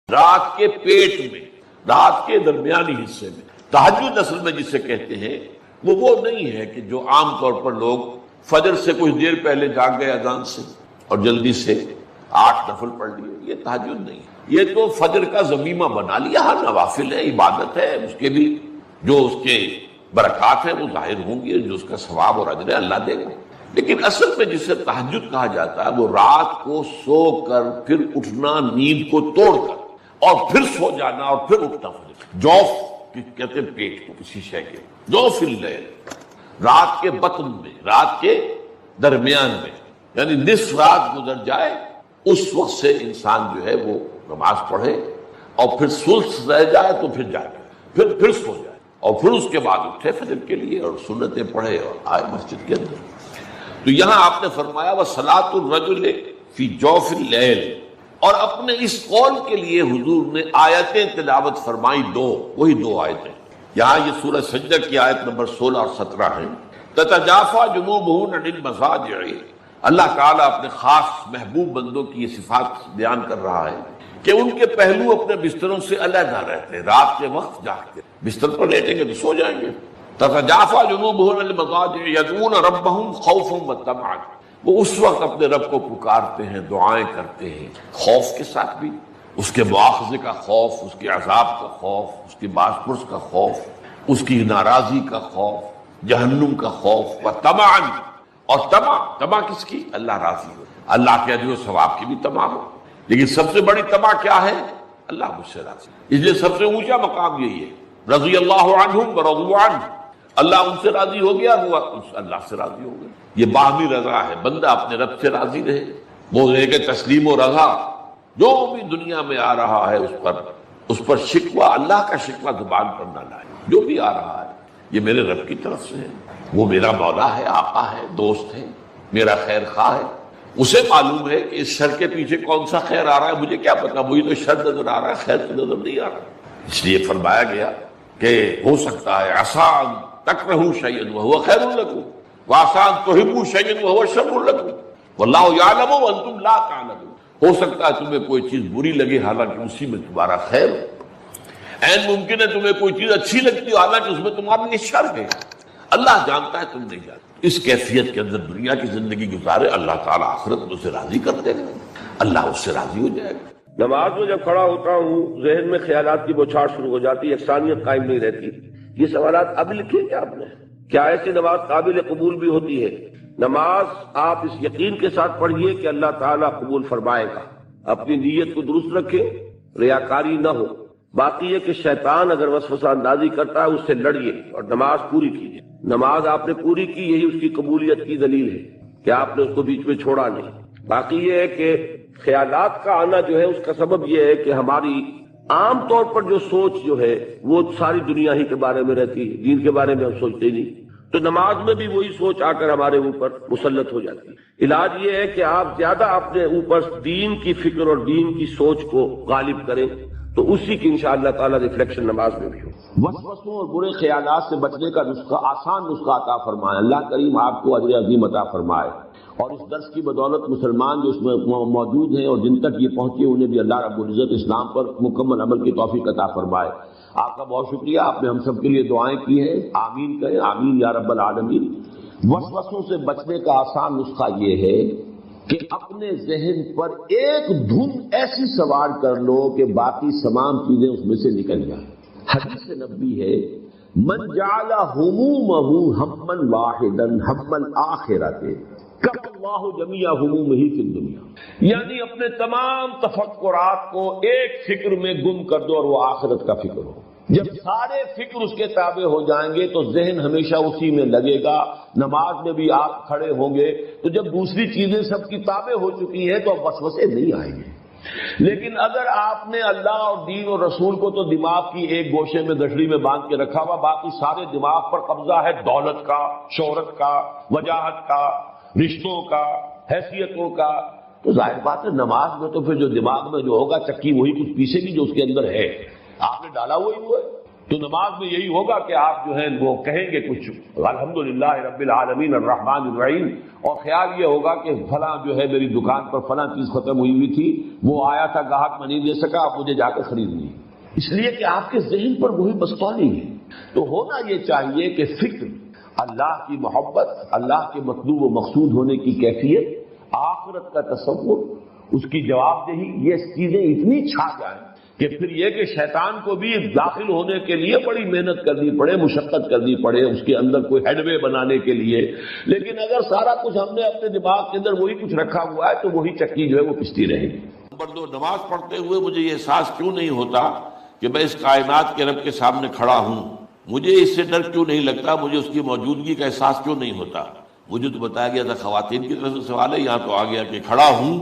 رات کے پیٹ میں، رات کے درمیانی حصے میں۔ تہجد اصل میں جسے کہتے ہیں وہ نہیں ہے کہ جو عام طور پر لوگ فجر سے کچھ دیر پہلے جاگ گئے اذان سے اور جلدی سے 8 نفل پڑھ لیے، یہ تہجد نہیں ہے۔ یہ تو فجر کا ضمیمہ بنا لیا، ہاں نوافل ہے، عبادت ہے، اس کے بھی جو اس کے برکات ہیں وہ ظاہر ہوں گی، جو اس کا ثواب اور اجر ہے اللہ دے گا۔ لیکن اصل میں جسے تہجد کہا جاتا ہے وہ رات کو سو کر پھر اٹھنا، نیند کو توڑ کر اور پھر سو جانا اور پھر اٹھنا۔ جوف کہتے ہیں پیٹ کو، کسی شے کے جوف اللیل، رات کے بطن میں، رات کے درمیان میں، یعنی نصف رات گزر جائے اس وقت سے انسان جو ہے وہ نماز پڑھے اور پھر ثلث رہ جائے تو پھر جائے، پھر سو جائے اور پھر اس کے بعد اٹھے فجر کے لیے اور سنتیں پڑھے اور آئے مسجد کے اندر۔ تو یہاں آپ نے فرمایا وَصَلَاةُ الرَّجُلِ فِي جَوْفِ اللَّيْلِ، اور اپنے اس قول کے لیے حضور نے آیتیں تلاوت فرمائی وہی دو آیتیں۔ یہاں یہ سورہ سجدہ کی آیت نمبر 16 اور 17 ہیں۔ تَتَجَافَىٰ جُنُوبُهُمْ عَنِ الْمَضَاجِعِ، اللہ تعالیٰ اپنے خاص محبوب بندوں کی یہ صفات بیان کر رہا ہے کہ ان کے پہلو اپنے بستروں سے علیحدہ رہتے ہیں، رات کے وقت جاگتے، بستر پر لیٹیں گے تو سو جائیں گے۔ تتجافا جنوبهم عن المضاجع يدعون ربهم خوفا وطمعا، وہ اس وقت اپنے رب کو پکارتے ہیں، دعائیں کرتے ہیں، خوف کے ساتھ بھی، اس کے مواخذے کا خوف، اس کے عذاب کا خوف، اس کی باز پرس کا خوف، اس کی ناراضی کا خوف، جہنم کا خوف، وطمعا، اور طمع کس کی؟ اللہ راضی ہو، اللہ کے اجر و ثواب کی بھی طمع ہو، لیکن سب سے بڑی طمع کیا ہے؟ اللہ مجھ سے راضی، اس لیے سب سے اونچا مقام یہی ہے، رضی اللہ عنہم ورضوا عنہ، اللہ ان سے راضی ہو گیا، وہ اللہ سے راضی ہو گیا۔ یہ باہمی رضا ہے، بندہ اپنے رب سے راضی رہے، وہ رہے کہ تسلیم و رضا، جو بھی دنیا میں آ رہا ہے اس پر شکوہ، اللہ کا شکوہ زبان پر نہ لائے، جو بھی آ رہا ہے یہ میرے رب کی طرف سے ہے، وہ میرا مولا ہے، آقا ہے، دوست ہے، میرا خیر خواہ ہے، اسے معلوم ہے کہ اس شر کے پیچھے کون سا خیر آ رہا ہے، مجھے کیا پتا، مجھے تو شر نظر آ رہا ہے، خیر تو نظر نہیں آ رہا۔ اس لیے فرمایا گیا کہ ہو سکتا ہے آسان تکرہوا شیئا وہو خیر لکم وآسان تحبوا شیئا وہو شر لکم واللہ یعلم وانتم لا تعلمون، ہو سکتا ہے تمہیں کوئی چیز بری لگے حالانکہ اسی میں تمہارا خیر ہو، عین ممکن ہے تمہیں کوئی چیز اچھی لگتی ہو حالانکہ اس میں تمہارا لیے شر ہے، اللہ جانتا ہے تم نہیں جانتے۔ اس کیفیت کے اندر دنیا کی زندگی گزارے، اللہ تعالیٰ آخرت میں اسے راضی کر دے گا، اللہ اس سے راضی ہو جائے گا۔ نماز میں جب کھڑا ہوتا ہوں ذہن میں خیالات کی بوچھاڑ شروع ہو جاتی ہے، یکسانیت قائم نہیں رہتی۔ یہ سوالات اب لکھے کیا آپ نے؟ کیا ایسی نماز قابل قبول بھی ہوتی ہے؟ نماز آپ اس یقین کے ساتھ پڑھیے کہ اللہ تعالیٰ قبول فرمائے گا، اپنی نیت کو درست رکھے، ریاکاری نہ ہو۔ باقی یہ کہ شیطان اگر وسوسہ اندازی کرتا ہے اس سے لڑیے اور نماز پوری کیجیے۔ نماز آپ نے پوری کی، یہی اس کی قبولیت کی دلیل ہے کہ آپ نے اس کو بیچ میں چھوڑا نہیں۔ باقی یہ ہے کہ خیالات کا آنا جو ہے اس کا سبب یہ ہے کہ ہماری عام طور پر جو سوچ جو ہے وہ ساری دنیا ہی کے بارے میں رہتی ہے، دین کے بارے میں ہم سوچتے نہیں، تو نماز میں بھی وہی سوچ آ کر ہمارے اوپر مسلط ہو جاتی ہے۔ علاج یہ ہے کہ آپ زیادہ اپنے اوپر دین کی فکر اور دین کی سوچ کو غالب کریں، تو اسی کی انشاءاللہ تعالی ریفلیکشن نماز میں بھی ہو۔ وسوسوں اور برے خیالات سے بچنے کا نسخہ، آسان نسخہ عطا فرمائے اللہ کریم، آپ کو اجر عظیم عطا فرمائے، اور اس درس کی بدولت مسلمان جو اس میں موجود ہیں اور جن تک یہ پہنچے انہیں بھی اللہ رب العزت اسلام پر مکمل عمل کی توفیق عطا فرمائے۔ آپ کا بہت شکریہ، آپ نے ہم سب کے لیے دعائیں کی ہیں، آمین کہیں، آمین یا رب العالمین۔ وسوسوں سے بچنے کا آسان نسخہ یہ ہے کہ اپنے ذہن پر ایک دھن ایسی سوار کر لو کہ باقی تمام چیزیں اس میں سے نکل جائیں۔ حدیث نبوی ہے من جعل ہمومہ ہما واحدا ہم الآخرۃ کفى اللہ جمیع ہمومہ فی الدنیا، یعنی اپنے تمام تفکرات کو ایک فکر میں گم کر دو اور وہ آخرت کا فکر ہو۔ جب سارے فکر اس کے تابع ہو جائیں گے تو ذہن ہمیشہ اسی میں لگے گا، نماز میں بھی آپ کھڑے ہوں گے تو جب دوسری چیزیں سب کی تابع ہو چکی ہیں تو اب وسوسے نہیں آئیں گے۔ لیکن اگر آپ نے اللہ اور دین اور رسول کو تو دماغ کی ایک گوشے میں گٹھڑی میں باندھ کے رکھا ہوا، باقی سارے دماغ پر قبضہ ہے دولت کا، شہرت کا، وجاہت کا، رشتوں کا، حیثیتوں کا، تو ظاہر بات ہے نماز میں تو پھر جو دماغ میں جو ہوگا چکی وہی کچھ پیسے گی جو اس کے اندر ہے، آپ نے ڈالا وہی وہ ہے۔ تو نماز میں یہی ہوگا کہ آپ جو ہے وہ کہیں گے کچھ الحمدللہ رب العالمین الرحمن الرحیم، اور خیال یہ ہوگا کہ فلاں جو ہے میری دکان پر فلاں چیز ختم ہوئی تھی، وہ آیا تھا گاہک میں نہیں دے سکا، اب مجھے جا کر خریدنی ہے، اس لیے کہ آپ کے ذہن پر وہی بستانی ہے۔ تو ہونا یہ چاہیے کہ فکر، اللہ کی محبت، اللہ کے مطلوب و مقصود ہونے کی کیفیت، آخرت کا تصور، اس کی جواب دہی، یہ چیزیں اتنی چھا جائیں کہ پھر یہ کہ شیطان کو بھی داخل ہونے کے لیے بڑی محنت کرنی پڑے، مشقت کرنی پڑے اس کے اندر کوئی ہیڈ وے بنانے کے لیے۔ لیکن اگر سارا کچھ ہم نے اپنے دماغ کے اندر وہی کچھ رکھا ہوا ہے تو وہی چکی جو ہے وہ پستی رہے گی۔ نمبر 2، نماز پڑھتے ہوئے مجھے یہ احساس کیوں نہیں ہوتا کہ میں اس کائنات کے رب کے سامنے کھڑا ہوں؟ مجھے اس سے ڈر کیوں نہیں لگتا؟ مجھے اس کی موجودگی کا احساس کیوں نہیں ہوتا؟ مجھے تو بتایا گیا تھا خواتین کی طرف سے سوال ہے، یہاں تو آ گیا کہ کھڑا ہوں،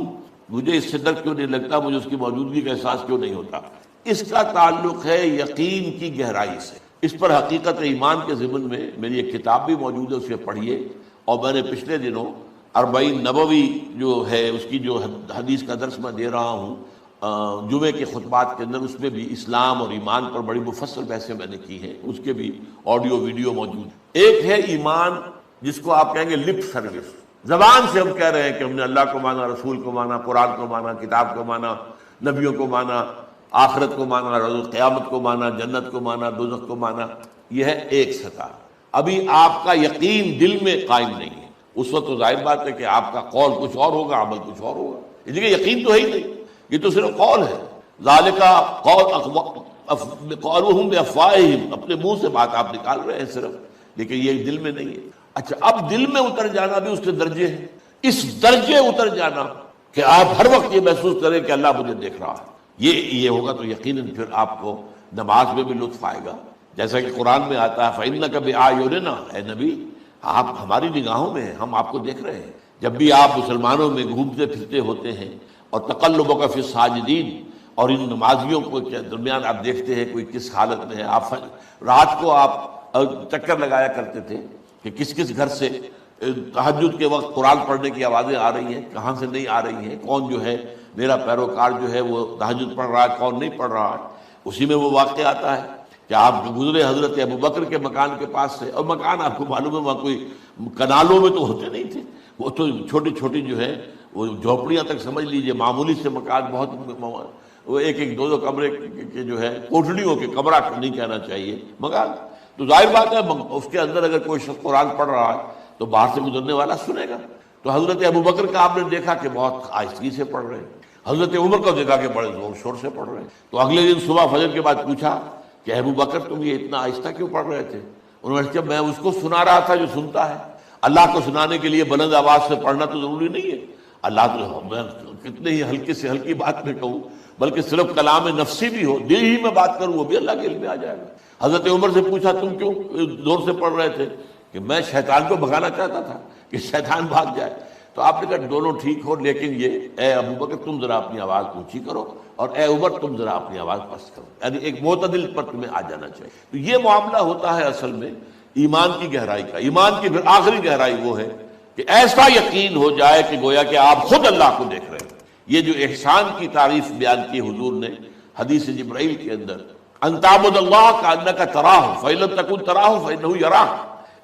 مجھے اس سے ڈر کیوں نہیں لگتا؟ مجھے اس کی موجودگی کا احساس کیوں نہیں ہوتا؟ اس کا تعلق ہے یقین کی گہرائی سے۔ اس پر حقیقت ایمان کے ضمن میں میری ایک کتاب بھی موجود ہے، اسے پڑھیے۔ اور میں نے پچھلے دنوں 40 نبوی جو ہے اس کی جو حدیث کا درس میں دے رہا ہوں جمعے کے خطبات کے اندر، اس میں بھی اسلام اور ایمان پر بڑی مفصل بحثیں میں نے کی ہیں، اس کے بھی آڈیو ویڈیو موجود ہے۔ ایک ہے ایمان جس کو آپ کہیں گے لپ سروس، زبان سے ہم کہہ رہے ہیں کہ ہم نے اللہ کو مانا، رسول کو مانا، قرآن کو مانا، کتاب کو مانا، نبیوں کو مانا، آخرت کو مانا، روز قیامت کو مانا، جنت کو مانا، دوزخ کو مانا، یہ ہے ایک سطح۔ ابھی آپ کا یقین دل میں قائم نہیں ہے، اس وقت تو ظاہر بات ہے کہ آپ کا قول کچھ اور ہوگا، عمل کچھ اور ہوگا، اس لیے یقین تو ہے ہی نہیں، یہ تو صرف قول ہے۔ ذالک قولہم بافواہہم، اپنے منہ سے بات آپ نکال رہے ہیں صرف، لیکن یہ دل میں نہیں ہے۔ اچھا، اب دل میں اتر جانا بھی اس کے درجے ہیں، اس درجے اتر جانا کہ آپ ہر وقت یہ محسوس کریں کہ اللہ مجھے دیکھ رہا ہے، یہ ہوگا تو یقیناً پھر آپ کو نماز میں بھی لطف آئے گا، جیسا کہ قرآن میں آتا ہے فَإِنَّكَ بِأَعْيُنِنَا، اے نبی آپ ہماری نگاہوں میں ہیں، ہم آپ کو دیکھ رہے ہیں۔ جب بھی آپ مسلمانوں میں گھومتے پھرتے ہوتے ہیں اور تقلبک فی الساجدین، اور ان نمازیوں کو کے درمیان آپ دیکھتے ہیں کوئی کس حالت میں ہے۔ آپ رات کو آپ چکر لگایا کرتے تھے کہ کس کس گھر سے تہجد کے وقت قرآن پڑھنے کی آوازیں آ رہی ہیں، کہاں سے نہیں آ رہی ہیں، کون جو ہے میرا پیروکار جو ہے وہ تہجد پڑھ رہا ہے، کون نہیں پڑھ رہا ہے۔ اسی میں وہ واقعہ آتا ہے کہ آپ گزرے حضرت ابوبکر کے مکان کے پاس سے، اور مکان آپ کو معلوم ہے وہاں کوئی کنالوں میں تو ہوتے نہیں تھے، وہ تو چھوٹی چھوٹی جو ہے وہ جھوپڑیاں تک سمجھ لیجئے، معمولی سے مکان، بہت وہ ایک ایک دو کمرے کے جو ہے کوٹڑیوں کے، کمرہ نہیں کہنا چاہیے، مکان۔ تو ظاہر بات ہے اس کے اندر اگر کوئی شخص قرآن پڑھ رہا ہے تو باہر سے گزرنے والا سنے گا۔ تو حضرت ابوبکر کا آپ نے دیکھا کہ بہت آہستگی سے پڑھ رہے ہیں، حضرت عمر کو دیکھا کہ بڑے زور شور سے پڑھ رہے ہیں۔ تو اگلے دن صبح فجر کے بعد پوچھا کہ ابوبکر تم یہ اتنا آہستہ کیوں پڑھ رہے تھے؟ انہوں نے کہا میں اس کو سنا رہا تھا جو سنتا ہے۔ اللہ کو سنانے کے لیے بلند آواز سے پڑھنا تو ضروری نہیں ہے، اللہ تو میں کتنے ہی ہلکی سے ہلکی بات میں کہوں، بلکہ صرف کلام نفسی بھی ہو، دل ہی میں بات کروں، وہ بھی اللہ کے علم میں آ جائے گا۔ حضرت عمر سے پوچھا تم کیوں زور سے پڑھ رہے تھے؟ کہ میں شیطان کو بھگانا چاہتا تھا کہ شیطان بھاگ جائے۔ تو آپ نے کہا دونوں ٹھیک ہو، لیکن یہ اے ابوبکر تم ذرا اپنی آواز اونچی کرو، اور اے عمر تم ذرا اپنی آواز پست کرو، یعنی ایک معتدل پر تمہیں آ جانا چاہیے۔ تو یہ معاملہ ہوتا ہے اصل میں ایمان کی گہرائی کا۔ ایمان کی پھر آخری گہرائی وہ ہے کہ ایسا یقین ہو جائے کہ گویا کہ آپ خود اللہ کو دیکھ رہے ہیں۔ یہ جو احسان کی تعریف بیان کی حضور نے حدیث جبرائیل کے اندر، ان تعبد اللہ کانک تراہ فإن لم تکن تراہ فإنہ یراک،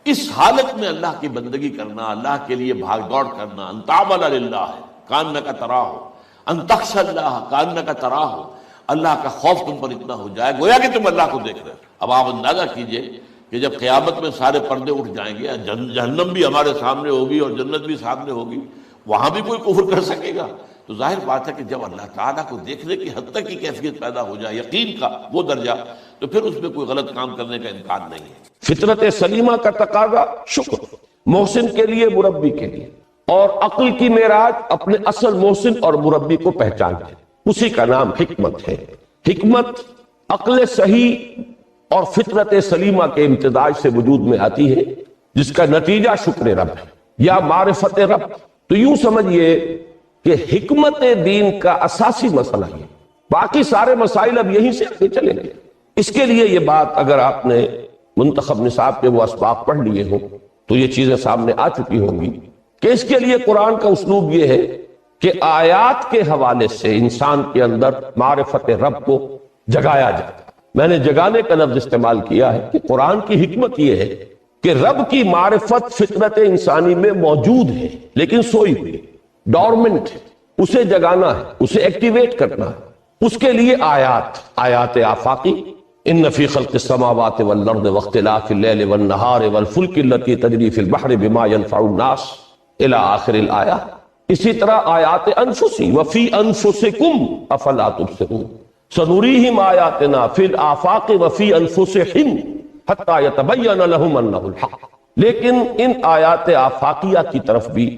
اس حالت میں اللہ کی بندگی کرنا، اللہ کے لیے بھاگ دوڑ کرنا، ان تعمل للہ کانک تراہ، ان تخشى اللہ کانک تراہ، اللہ کا خوف تم پر اتنا ہو جائے گویا کہ تم اللہ کو دیکھ رہے ہو۔ اب آپ اندازہ کیجئے کہ جب قیامت میں سارے پردے اٹھ جائیں گے، جہنم بھی ہمارے سامنے ہوگی اور جنت بھی سامنے ہوگی، وہاں بھی کوئی کفر کر سکے گا؟ تو ظاہر بات ہے کہ جب اللہ تعالیٰ کو دیکھنے کی حد تک کی کیفیت پیدا ہو جائے، یقین کا وہ درجہ، تو پھر اس میں کوئی غلط کام کرنے کا امکان نہیں ہے۔ فطرت سلیمہ کا تقاضا شکر، محسن کے لیے، مربی کے لیے، اور عقل کی معراج اپنے اصل محسن اور مربی کو پہچانتے، اسی کا نام حکمت ہے۔ حکمت عقل صحیح اور فطرت سلیمہ کے امتزاج سے وجود میں آتی ہے، جس کا نتیجہ شکر رب ہے یا معرفت رب۔ تو یوں سمجھئے کہ حکمت دین کا اساسی مسئلہ ہے، باقی سارے مسائل اب یہیں سے آگے چلیں گے۔ اس کے لیے یہ بات اگر آپ نے منتخب نصاب کے وہ اسباق پڑھ لیے ہوں تو یہ چیزیں سامنے آ چکی ہوں گی کہ اس کے لیے قرآن کا اسلوب یہ ہے کہ آیات کے حوالے سے انسان کے اندر معرفت رب کو جگایا جاتا ہے۔ میں نے جگانے کا لفظ استعمال کیا ہے کہ قرآن کی حکمت یہ ہے کہ رب کی معرفت فطرت انسانی میں موجود ہے لیکن سوئی ہوئی، ڈورمنٹ ہے، اسے جگانا ہے، اسے ایکٹیویٹ کرنا ہے۔ اس کے لیے آیات آفاقی، ان فی خلق السماوات والارض واختلاف اللیل والنہار والفلک التي تجری فی البحر بما ينفع الناس الی آخر الآیہ۔ اسی طرح آیات انفسی، وفی انفسکم افلا تبصرون، سنریہم آیاتنا فی الآفاق وفی انفسہم حتی یتبین لہم انہ الحق۔ لیکن ان آیات آفاقیہ کی طرف بھی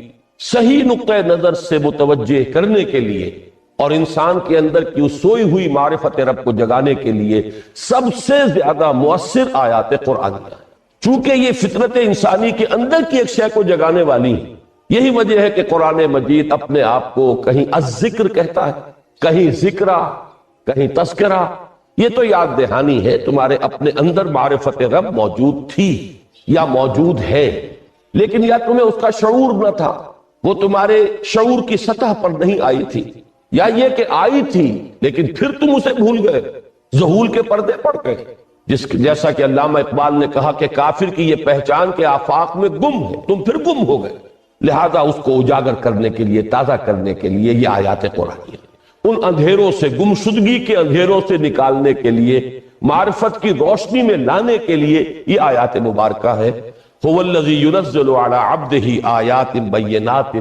صحیح نقطہ نظر سے متوجہ کرنے کے لیے اور انسان کے اندر کی اس سوئی ہوئی معرفت رب کو جگانے کے لیے سب سے زیادہ مؤثر آیات قرآنیہ، چونکہ یہ فطرت انسانی کے اندر کی ایک شے کو جگانے والی ہے۔ یہی وجہ ہے کہ قرآن مجید اپنے آپ کو کہیں الذکر کہتا ہے، کہیں ذکرہ، کہیں تذکرہ۔ یہ تو یاد دہانی ہے، تمہارے اپنے اندر معرفت رب موجود تھی یا موجود ہے، لیکن یا تمہیں اس کا شعور نہ تھا، وہ تمہارے شعور کی سطح پر نہیں آئی تھی، یا یہ کہ آئی تھی لیکن پھر تم اسے بھول گئے، ذہول کے پردے پڑ گئے۔ جیسا کہ علامہ اقبال نے کہا کہ کافر کی یہ پہچان کے آفاق میں گم ہے، تم پھر گم ہو گئے۔ لہذا اس کو اجاگر کرنے کے لیے، تازہ کرنے کے لیے یہ آیات قرآنیہ، ان اندھیروں سے، گمشدگی کے اندھیروں سے نکالنے کے لیے، معرفت کی روشنی میں لانے کے لیے یہ آیات مبارکہ ہے۔ هو الذی ينزل على عبده آیات بینات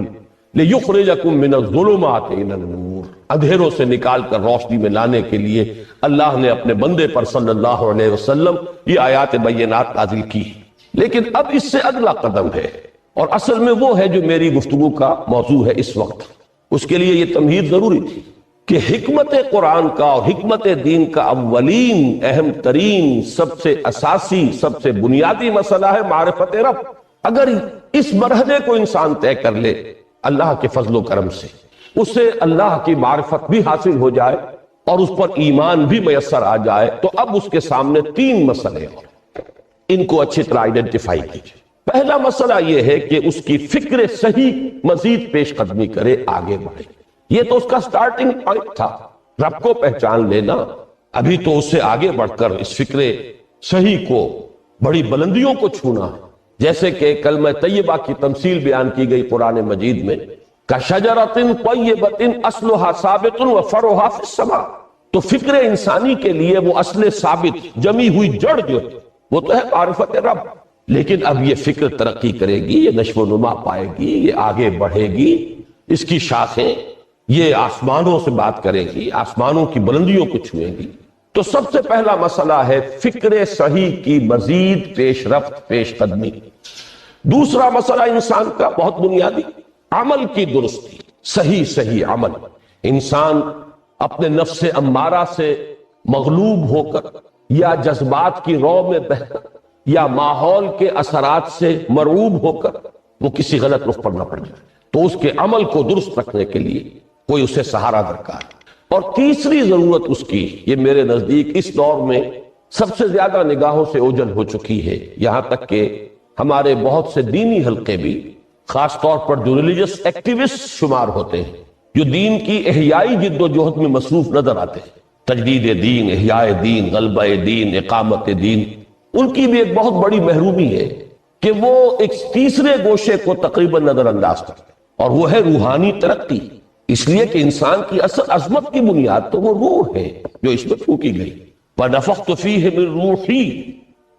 لِيُخْرِجَكُم مِّنَ الظُّلُمَاتِ إِلَى النُّورِ، اندھیروں سے نکال کر روشنی میں لانے کے لیے اللہ نے اپنے بندے پر صلی اللہ علیہ وسلم یہ آیات بینات نازل کی۔ لیکن اب اس سے اگلا قدم ہے، اور اصل میں وہ ہے جو میری گفتگو کا موضوع ہے اس وقت۔ اس کے لیے یہ تمہید ضروری تھی کہ حکمت قرآن کا اور حکمت دین کا اولین، اہم ترین، سب سے اساسی، سب سے بنیادی مسئلہ ہے معرفت رب۔ اگر اس مرحلے کو انسان طے کر لے اللہ کے فضل و کرم سے، اسے اللہ کی معرفت بھی حاصل ہو جائے اور اس پر ایمان بھی میسر آ جائے، تو اب اس کے سامنے تین مسئلے اور ان کو اچھی طرح آئیڈینٹیفائی کیجیے۔ پہلا مسئلہ یہ ہے کہ اس کی فکر صحیح مزید پیش قدمی کرے، آگے بڑھے۔ یہ تو اس کا سٹارٹنگ پوائنٹ تھا، رب کو پہچان لینا۔ ابھی تو اس سے آگے بڑھ کر اس فکر صحیح کو، بڑی بلندیوں کو چھونا ہے، جیسے کہ کلمہ طیبہ کی تمثیل بیان کی گئی قرآن مجید میں، کَشَجَرَةٍ طَيِّبَةٍ أَصْلُهَا ثَابِتٌ وَفَرْعُهَا فِي السَّمَاءِ۔ تو فکر انسانی کے لیے وہ اصل ثابت، جمی ہوئی جڑ جو ہے وہ تو ہے معرفت رب، لیکن اب یہ فکر ترقی کرے گی، یہ نشو و نما پائے گی، یہ آگے بڑھے گی، اس کی شاخیں یہ آسمانوں سے بات کرے گی، آسمانوں کی بلندیوں کو چھوئے گی۔ تو سب سے پہلا مسئلہ ہے فکر صحیح کی مزید پیش رفت، پیش قدمی۔ دوسرا مسئلہ انسان کا بہت بنیادی، عمل کی درستی، صحیح عمل۔ انسان اپنے نفس امارہ سے مغلوب ہو کر یا جذبات کی رو میں بہہ کر یا ماحول کے اثرات سے مرعوب ہو کر وہ کسی غلط رخ پر نہ پڑ جائے، تو اس کے عمل کو درست رکھنے کے لیے کوئی اسے سہارا درکار ہے۔ اور تیسری ضرورت اس کی، یہ میرے نزدیک اس دور میں سب سے زیادہ نگاہوں سے اوجھل ہو چکی ہے، یہاں تک کہ ہمارے بہت سے دینی حلقے بھی، خاص طور پر جو ریلیجس ایکٹیوسٹ شمار ہوتے ہیں، جو دین کی احیائی جد و جہد میں مصروف نظر آتے ہیں، تجدید دین، احیاء دین، غلبہ دین، اقامت دین، ان کی بھی ایک بہت بڑی محرومی ہے کہ وہ ایک تیسرے گوشے کو تقریباً نظر انداز کرتے ہیں، اور وہ ہے روحانی ترقی۔ اس لیے کہ انسان کی اصل عظمت کی بنیاد تو وہ روح ہے جو اس میں پھونکی گئی، وَنَفَخْتُ فِيهِ مِن رُوحِي،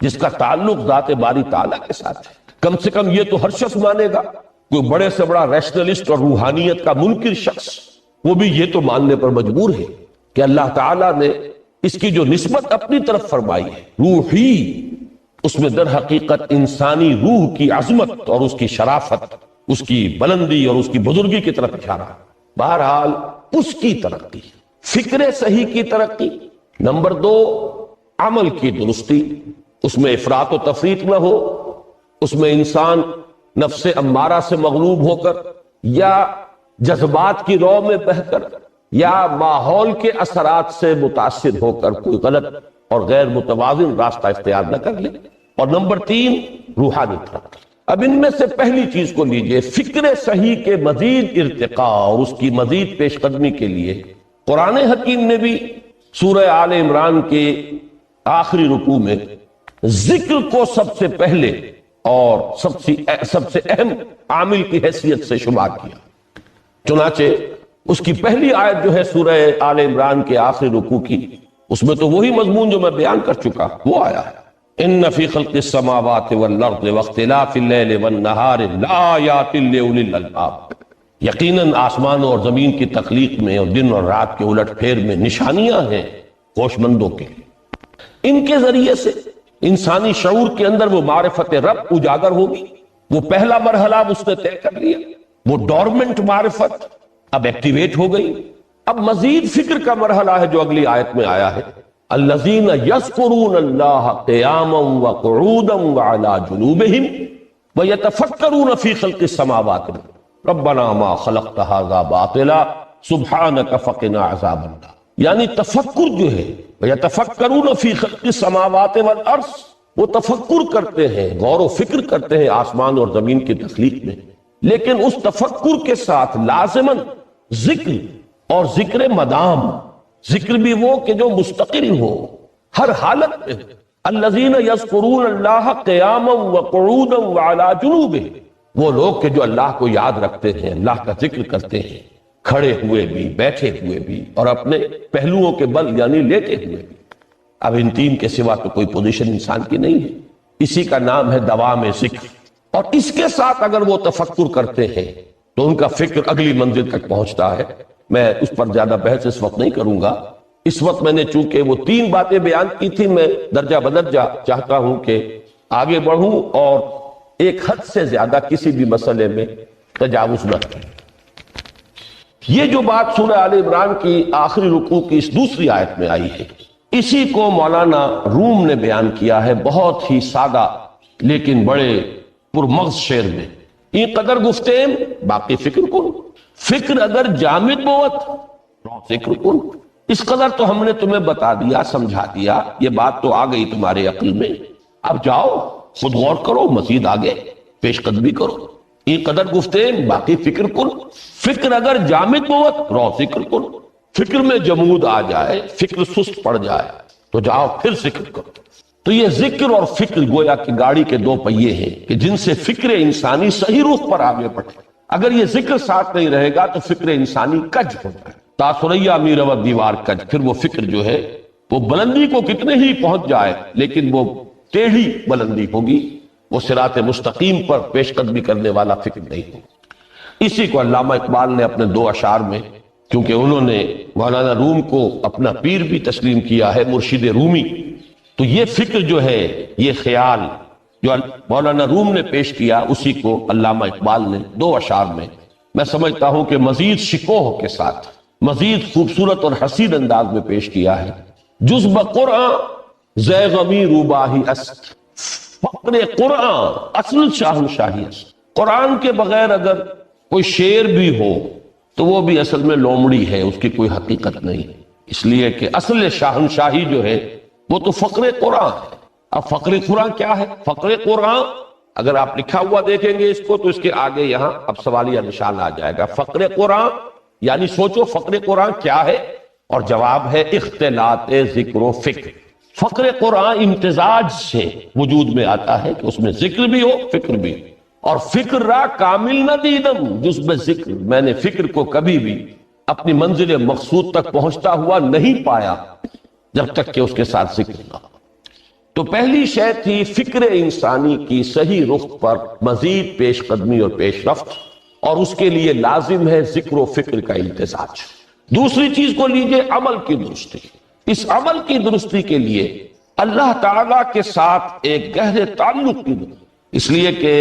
جس کا تعلق ذات باری تعالیٰ کے ساتھ ہے۔ کم سے کم یہ تو ہر شخص مانے گا، کوئی بڑے سے بڑا ریشنلسٹ اور روحانیت کا منکر شخص وہ بھی یہ تو ماننے پر مجبور ہے کہ اللہ تعالیٰ نے اس کی جو نسبت اپنی طرف فرمائی ہے روحی، اس میں در حقیقت انسانی روح کی عظمت اور اس کی شرافت، اس کی بلندی اور اس کی بزرگی کی طرف اشارہ۔ بہرحال اس کی ترقی، فکر صحیح کی ترقی۔ نمبر دو، عمل کی درستی، اس میں افراط و تفریط نہ ہو، اس میں انسان نفس امارہ سے مغلوب ہو کر یا جذبات کی رو میں بہہ کر یا ماحول کے اثرات سے متاثر ہو کر کوئی غلط اور غیر متوازن راستہ اختیار نہ کر لے۔ اور نمبر تین، روحانی ترقی۔ اب ان میں سے پہلی چیز کو لیجئے، فکر صحیح کے مزید ارتقاء اور اس کی مزید پیش قدمی کے لیے قرآن حکیم نے بھی سورہ آل عمران کے آخری رکوع میں ذکر کو سب سے پہلے اور سب سے اہم عامل کی حیثیت سے شمار کیا. چنانچہ اس کی پہلی آیت جو ہے سورہ آل عمران کے آخری رکوع کی، اس میں تو وہی مضمون جو میں بیان کر چکا وہ آیا ہے. ان فی خلق السماوات والارض واختلاف اللیل والنہار لآیات لأولی الالباب، یقیناً آسمانوں اور زمین کی تخلیق میں اور دن اور رات کے الٹ پھیر میں نشانیاں ہیں ہوش مندوں کے لیے. ان کے ذریعے سے انسانی شعور کے اندر وہ معرفت رب اجاگر ہوگی. وہ پہلا مرحلہ اس نے طے کر لیا، وہ ڈورمنٹ معرفت اب ایکٹیویٹ ہو گئی. اب مزید فکر کا مرحلہ ہے جو اگلی آیت میں آیا ہے، الذین یذکرون اللہ قیاما وقعودا وعلی جنوبہم ویتفکرون فی خلق السماوات ربنا ما خلقت ھذا باطلا سبحانک فقنا عذاب النار. یعنی تفکر جو ہے یتفکرون فی خلق السماوات والارض، وہ تفکر کرتے ہیں، غور و فکر کرتے ہیں آسمان اور زمین کی تخلیق میں، لیکن اس تفکر کے ساتھ لازماً ذکر اور ذکر مدام، ذکر بھی وہ کہ جو مستقل ہو ہر حالت میں. الذین یذکرون اللہ قیاما وقعودا وعلی جنوبہم، وہ لوگ کہ جو اللہ کو یاد رکھتے ہیں، اللہ کا ذکر کرتے ہیں، کھڑے ہوئے بھی، بیٹھے ہوئے بھی، اور اپنے پہلوؤں کے بل یعنی لیٹے ہوئے بھی. اب ان تین کے سوا تو کوئی پوزیشن انسان کی نہیں ہے. اسی کا نام ہے دوام ذکر. اور اس کے ساتھ اگر وہ تفکر کرتے ہیں تو ان کا فکر اگلی منزل تک پہنچتا ہے. میں اس پر زیادہ بحث اس وقت نہیں کروں گا. اس وقت میں نے چونکہ وہ تین باتیں بیان کی تھی، میں درجہ بدرجہ چاہتا ہوں کہ آگے بڑھوں اور ایک حد سے زیادہ کسی بھی مسئلے میں تجاوز نہ کریں. یہ جو بات سورہ آل عمران کی آخری رکوع کی اس دوسری آیت میں آئی ہے، اسی کو مولانا روم نے بیان کیا ہے بہت ہی سادہ لیکن بڑے پرمغز شعر میں. این قدر گفتیم باقی فکر کن، فکر اگر جامد بوت رو فکر کن. اس قدر تو ہم نے تمہیں بتا دیا، سمجھا دیا، یہ بات تو آ گئی تمہارے عقل میں، اب جاؤ خود غور کرو، مزید آگے پیش قدمی کرو. این قدر گفتیم باقی فکر کن، فکر اگر جامد بوت رو فکر کن. فکر میں جمود آ جائے، فکر سست پڑ جائے تو جاؤ پھر ذکر کرو. تو یہ ذکر اور فکر گویا کہ گاڑی کے دو پہیے ہیں کہ جن سے فکر انسانی صحیح رخ پر آگے بڑھے. اگر یہ ذکر ساتھ نہیں رہے گا تو فکر انسانی کج ہو جائے. تاثریا میرا دیوار کج، پھر وہ فکر جو ہے وہ بلندی کو کتنے ہی پہنچ جائے لیکن وہ ٹیڑھی بلندی ہوگی، وہ صراط مستقیم پر پیش قدمی کرنے والا فکر نہیں ہوگا. اسی کو علامہ اقبال نے اپنے دو اشعار میں، کیونکہ انہوں نے مولانا روم کو اپنا پیر بھی تسلیم کیا ہے، مرشد رومی، تو یہ فکر جو ہے، یہ خیال جو مولانا روم نے پیش کیا، اسی کو علامہ اقبال نے دو اشعار میں میں سمجھتا ہوں کہ مزید شکوہ کے ساتھ، مزید خوبصورت اور حسین انداز میں پیش کیا ہے. جز بقرآن زے غمی روباہی است، فقر قرآن اصل شاہنشاہی است. قرآن کے بغیر اگر کوئی شعر بھی ہو تو وہ بھی اصل میں لومڑی ہے، اس کی کوئی حقیقت نہیں، اس لیے کہ اصل شاہنشاہی جو ہے وہ تو فقر قرآن ہے. اب فقر قرآن کیا ہے؟ فقر قرآن اگر آپ لکھا ہوا دیکھیں گے اس کو تو اس کے آگے یہاں اب سوالیہ نشان آ جائے گا. فقر قرآن یعنی سوچو فقر قرآن کیا ہے، اور جواب ہے اختلاط ذکر و فکر. فقر قرآن امتزاج سے وجود میں آتا ہے کہ اس میں ذکر بھی ہو فکر بھی ہو. اور فکر را کامل نہ دیدم جس میں ذکر، میں نے فکر کو کبھی بھی اپنی منزل مقصود تک پہنچتا ہوا نہیں پایا جب تک کہ اس کے ساتھ ذکر نہ ہو. تو پہلی شے تھی فکر انسانی کی صحیح رخ پر مزید پیش قدمی اور پیش رفت، اور اس کے لیے لازم ہے ذکر و فکر کا امتزاج. دوسری چیز کو لیجئے عمل کی درستی. اس عمل کی درستی کے لیے اللہ تعالیٰ کے ساتھ ایک گہرے تعلق کی درستی، اس لیے کہ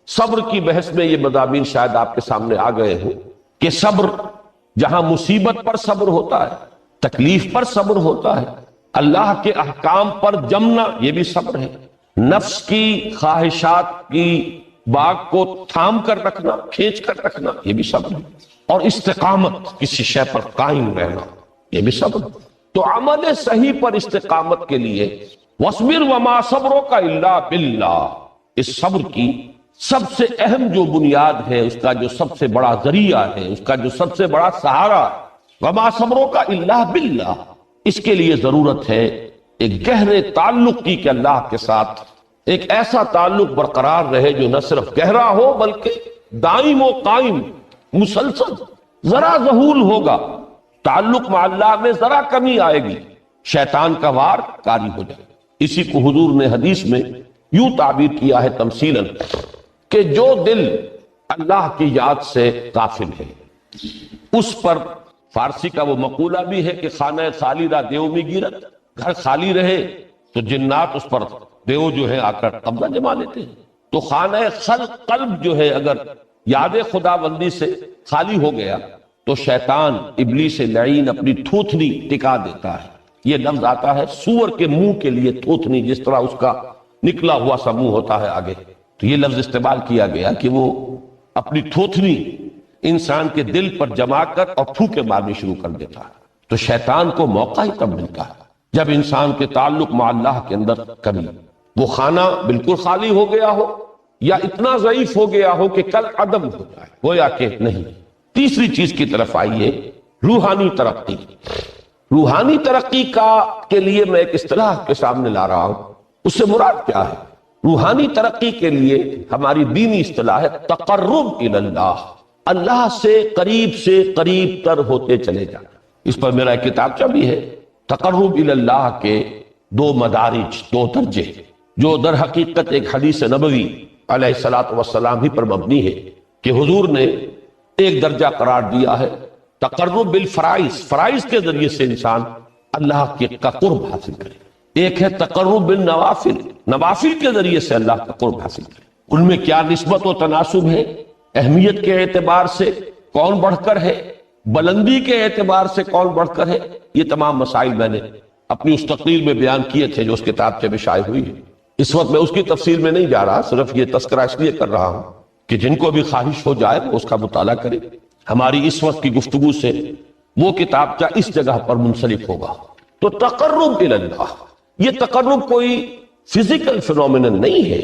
صبر کی بحث میں یہ مضامین شاید آپ کے سامنے آ گئے ہوں کہ صبر جہاں مصیبت پر صبر ہوتا ہے، تکلیف پر صبر ہوتا ہے، اللہ کے احکام پر جمنا یہ بھی صبر ہے، نفس کی خواہشات کی باغ کو تھام کر رکھنا، کھینچ کر رکھنا یہ بھی صبر ہے، اور استقامت کسی شے پر قائم رہنا یہ بھی صبر ہے. تو عمل صحیح پر استقامت کے لیے وَاصْبِرْ وَمَا صَبْرُكَ إِلَّا بِاللَّهِ، اس صبر کی سب سے اہم جو بنیاد ہے، اس کا جو سب سے بڑا ذریعہ ہے، اس کا جو سب سے بڑا سہارا ہے، وَمَا صَبْرُكَ إِلَّا بِاللَّهِ، اس کے لیے ضرورت ہے ایک گہرے تعلق کی کہ اللہ کے ساتھ ایک ایسا تعلق برقرار رہے جو نہ صرف گہرا ہو بلکہ دائم و قائم مسلسل. ذرا ظہول ہوگا تعلق مع اللہ میں ذرا کمی آئے گی شیطان کا وار کاری ہو جائے. اسی کو حضور نے حدیث میں یوں تعبیر کیا ہے تمثیلاً کہ جو دل اللہ کی یاد سے غافل ہے اس پر فارسی کا وہ مقولہ بھی ہے کہ خانہ خالی را دیو میں گیرت، گھر خالی رہے تو جنات اس پر دیو جو ہے آ کر قبضہ جما لیتے ہیں. تو خانہ خلق قلب جو ہے اگر یاد خدا بندی سے خالی ہو گیا تو شیطان ابلیس لعین اپنی تھوتنی ٹکا دیتا ہے. یہ لفظ آتا ہے سور کے منہ کے لیے تھوتنی، جس طرح اس کا نکلا ہوا سا منہ ہوتا ہے آگے، تو یہ لفظ استعمال کیا گیا کہ وہ اپنی تھوتنی انسان کے دل پر جما کر اور پھوکے مارنی شروع کر دیتا ہے. تو شیطان کو موقع ہی تب ملتا ہے جب انسان کے تعلق مع اللہ کے اندر کمی، وہ خانہ بالکل خالی ہو گیا ہو یا اتنا ضعیف ہو گیا ہو کہ کل عدم ہو جائے، گویا کہ نہیں. تیسری چیز کی طرف آئیے، روحانی ترقی. روحانی ترقی کے لیے میں ایک اصطلاح کے سامنے لا رہا ہوں. اس سے مراد کیا ہے؟ روحانی ترقی کے لیے ہماری دینی اصطلاح ہے تقرب الی اللہ، اللہ سے قریب تر ہوتے چلے جانا. اس پر میرا ایک کتابچہ بھی ہے، تقرب الی اللہ کے 2 مدارج، 2 درجے، جو در حقیقت ایک حدیث نبوی علیہ الصلوۃ والسلام ہی پر مبنی ہے کہ حضور نے ایک درجہ قرار دیا ہے تقرب بالفرائض، فرائض کے ذریعے سے انسان اللہ کا قرب حاصل کرے. ایک ہے تقرب بالنوافل، نوافل کے ذریعے سے اللہ کا قرب حاصل کرے. ان میں کیا نسبت و تناسب ہے، اہمیت کے اعتبار سے کون بڑھ کر ہے، بلندی کے اعتبار سے کون بڑھ کر ہے، یہ تمام مسائل میں نے اپنی اس تقریر میں بیان کیے تھے جو اس کتاب میں شائع ہوئی ہے. اس وقت میں اس کی تفصیل میں نہیں جا رہا، صرف یہ تذکرہ اس لیے کر رہا ہوں کہ جن کو بھی خواہش ہو جائے وہ اس کا مطالعہ کرے. ہماری اس وقت کی گفتگو سے وہ کتابچہ اس جگہ پر منسلک ہوگا. تو تقرب الی اللہ، یہ تقرب کوئی فزیکل فینومینن نہیں ہے،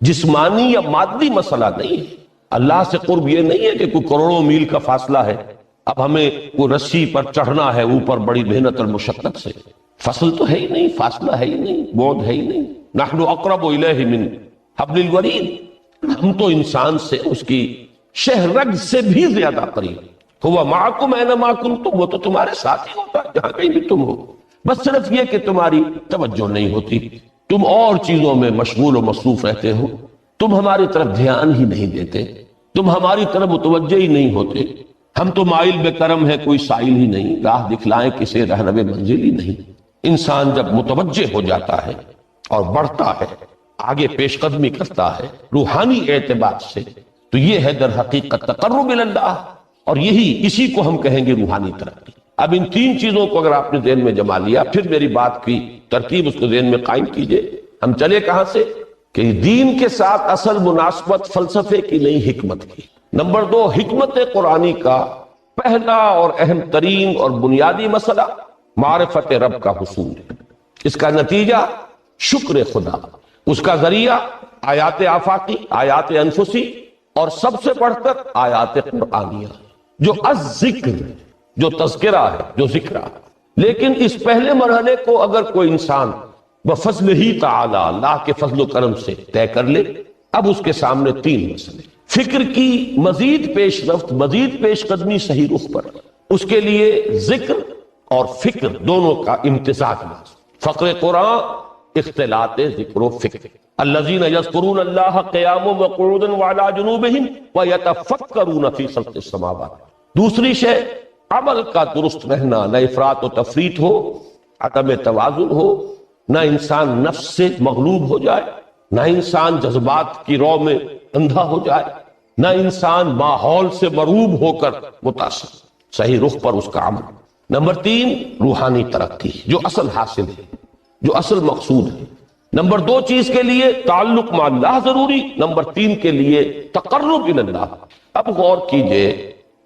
جسمانی یا مادی مسئلہ نہیں ہے. اللہ سے قرب یہ نہیں ہے کہ کوئی کروڑوں میل کا فاصلہ ہے، اب ہمیں کوئی رسی پر چڑھنا ہے اوپر بڑی محنت اور مشقت سے. فصل تو ہے ہی نہیں، فاصلہ ہے ہی نہیں، بعد ہے ہی نہیں. نحن اقرب الیہ من حبل الورید، ہم تو انسان سے اس کی شہرگ سے بھی زیادہ قریب. ہوا معکم اینما کنتم، وہ تو تمہارے ساتھ ہی ہوتا ہے جہاں کہیں بھی تم ہو، بس صرف یہ کہ تمہاری توجہ نہیں ہوتی، تم اور چیزوں میں مشغول و مصروف رہتے ہو، تم ہماری طرف دھیان ہی نہیں دیتے، تم ہماری طرف متوجہ ہی نہیں ہوتے. ہم تو مائل بے کرم ہے، کوئی سائل ہی نہیں، راہ دکھلائیں کسے رہنو منزل ہی نہیں. انسان جب متوجہ ہو جاتا ہے اور بڑھتا ہے، آگے پیش قدمی کرتا ہے روحانی اعتبار سے، تو یہ ہے در حقیقت تقرب الی اللہ، اور اسی کو ہم کہیں گے روحانی ترقی. اب ان 3 چیزوں کو اگر آپ نے ذہن میں جما لیا، پھر میری بات کی ترتیب اس کو ذہن میں قائم کیجئے. ہم چلے کہاں سے؟ کہ دین کے ساتھ اصل مناسبت فلسفے کی نہیں، حکمت کی. نمبر 2، حکمت قرآنی کا پہلا اور اہم ترین اور بنیادی مسئلہ معرفت رب کا حصول ہے. اس کا نتیجہ شکر خدا، اس کا ذریعہ آیات آفاقی، آیات انفسی، اور سب سے بڑھ کر آیات قرآنیہ جو الذکر، جو تذکرہ ہے، جو ذکر ہے. لیکن اس پہلے مرحلے کو اگر کوئی انسان بفضل ہی تعالی، اللہ کے فضل و کرم سے طے کر لے، اب اس کے سامنے 3 مسئلے، فکر کی مزید پیش رفت، مزید پیش قدمی صحیح رخ پر، اس کے لیے ذکر اور فکر دونوں کا امتزاج. فقر قرآن اختلاط ذکر و فکر. الذین یذکرون اللہ قیاما وقعودا وعلی جنوبہم ویتفکرون فی خلق السماوات. دوسری شے عمل کا درست رہنا، نہ افراط و تفریط ہو، عدم توازن ہو، نہ انسان نفس سے مغلوب ہو جائے، نہ انسان جذبات کی رو میں اندھا ہو جائے، نہ انسان ماحول سے مروب ہو کر متاثر، صحیح رخ پر اس کا عمل. نمبر 3، روحانی ترقی، جو اصل حاصل ہے، جو اصل مقصود ہے. نمبر 2 چیز کے لیے تعلق مع اللہ ضروری، نمبر 3 کے لیے تقرب الی اللہ. اب غور کیجئے،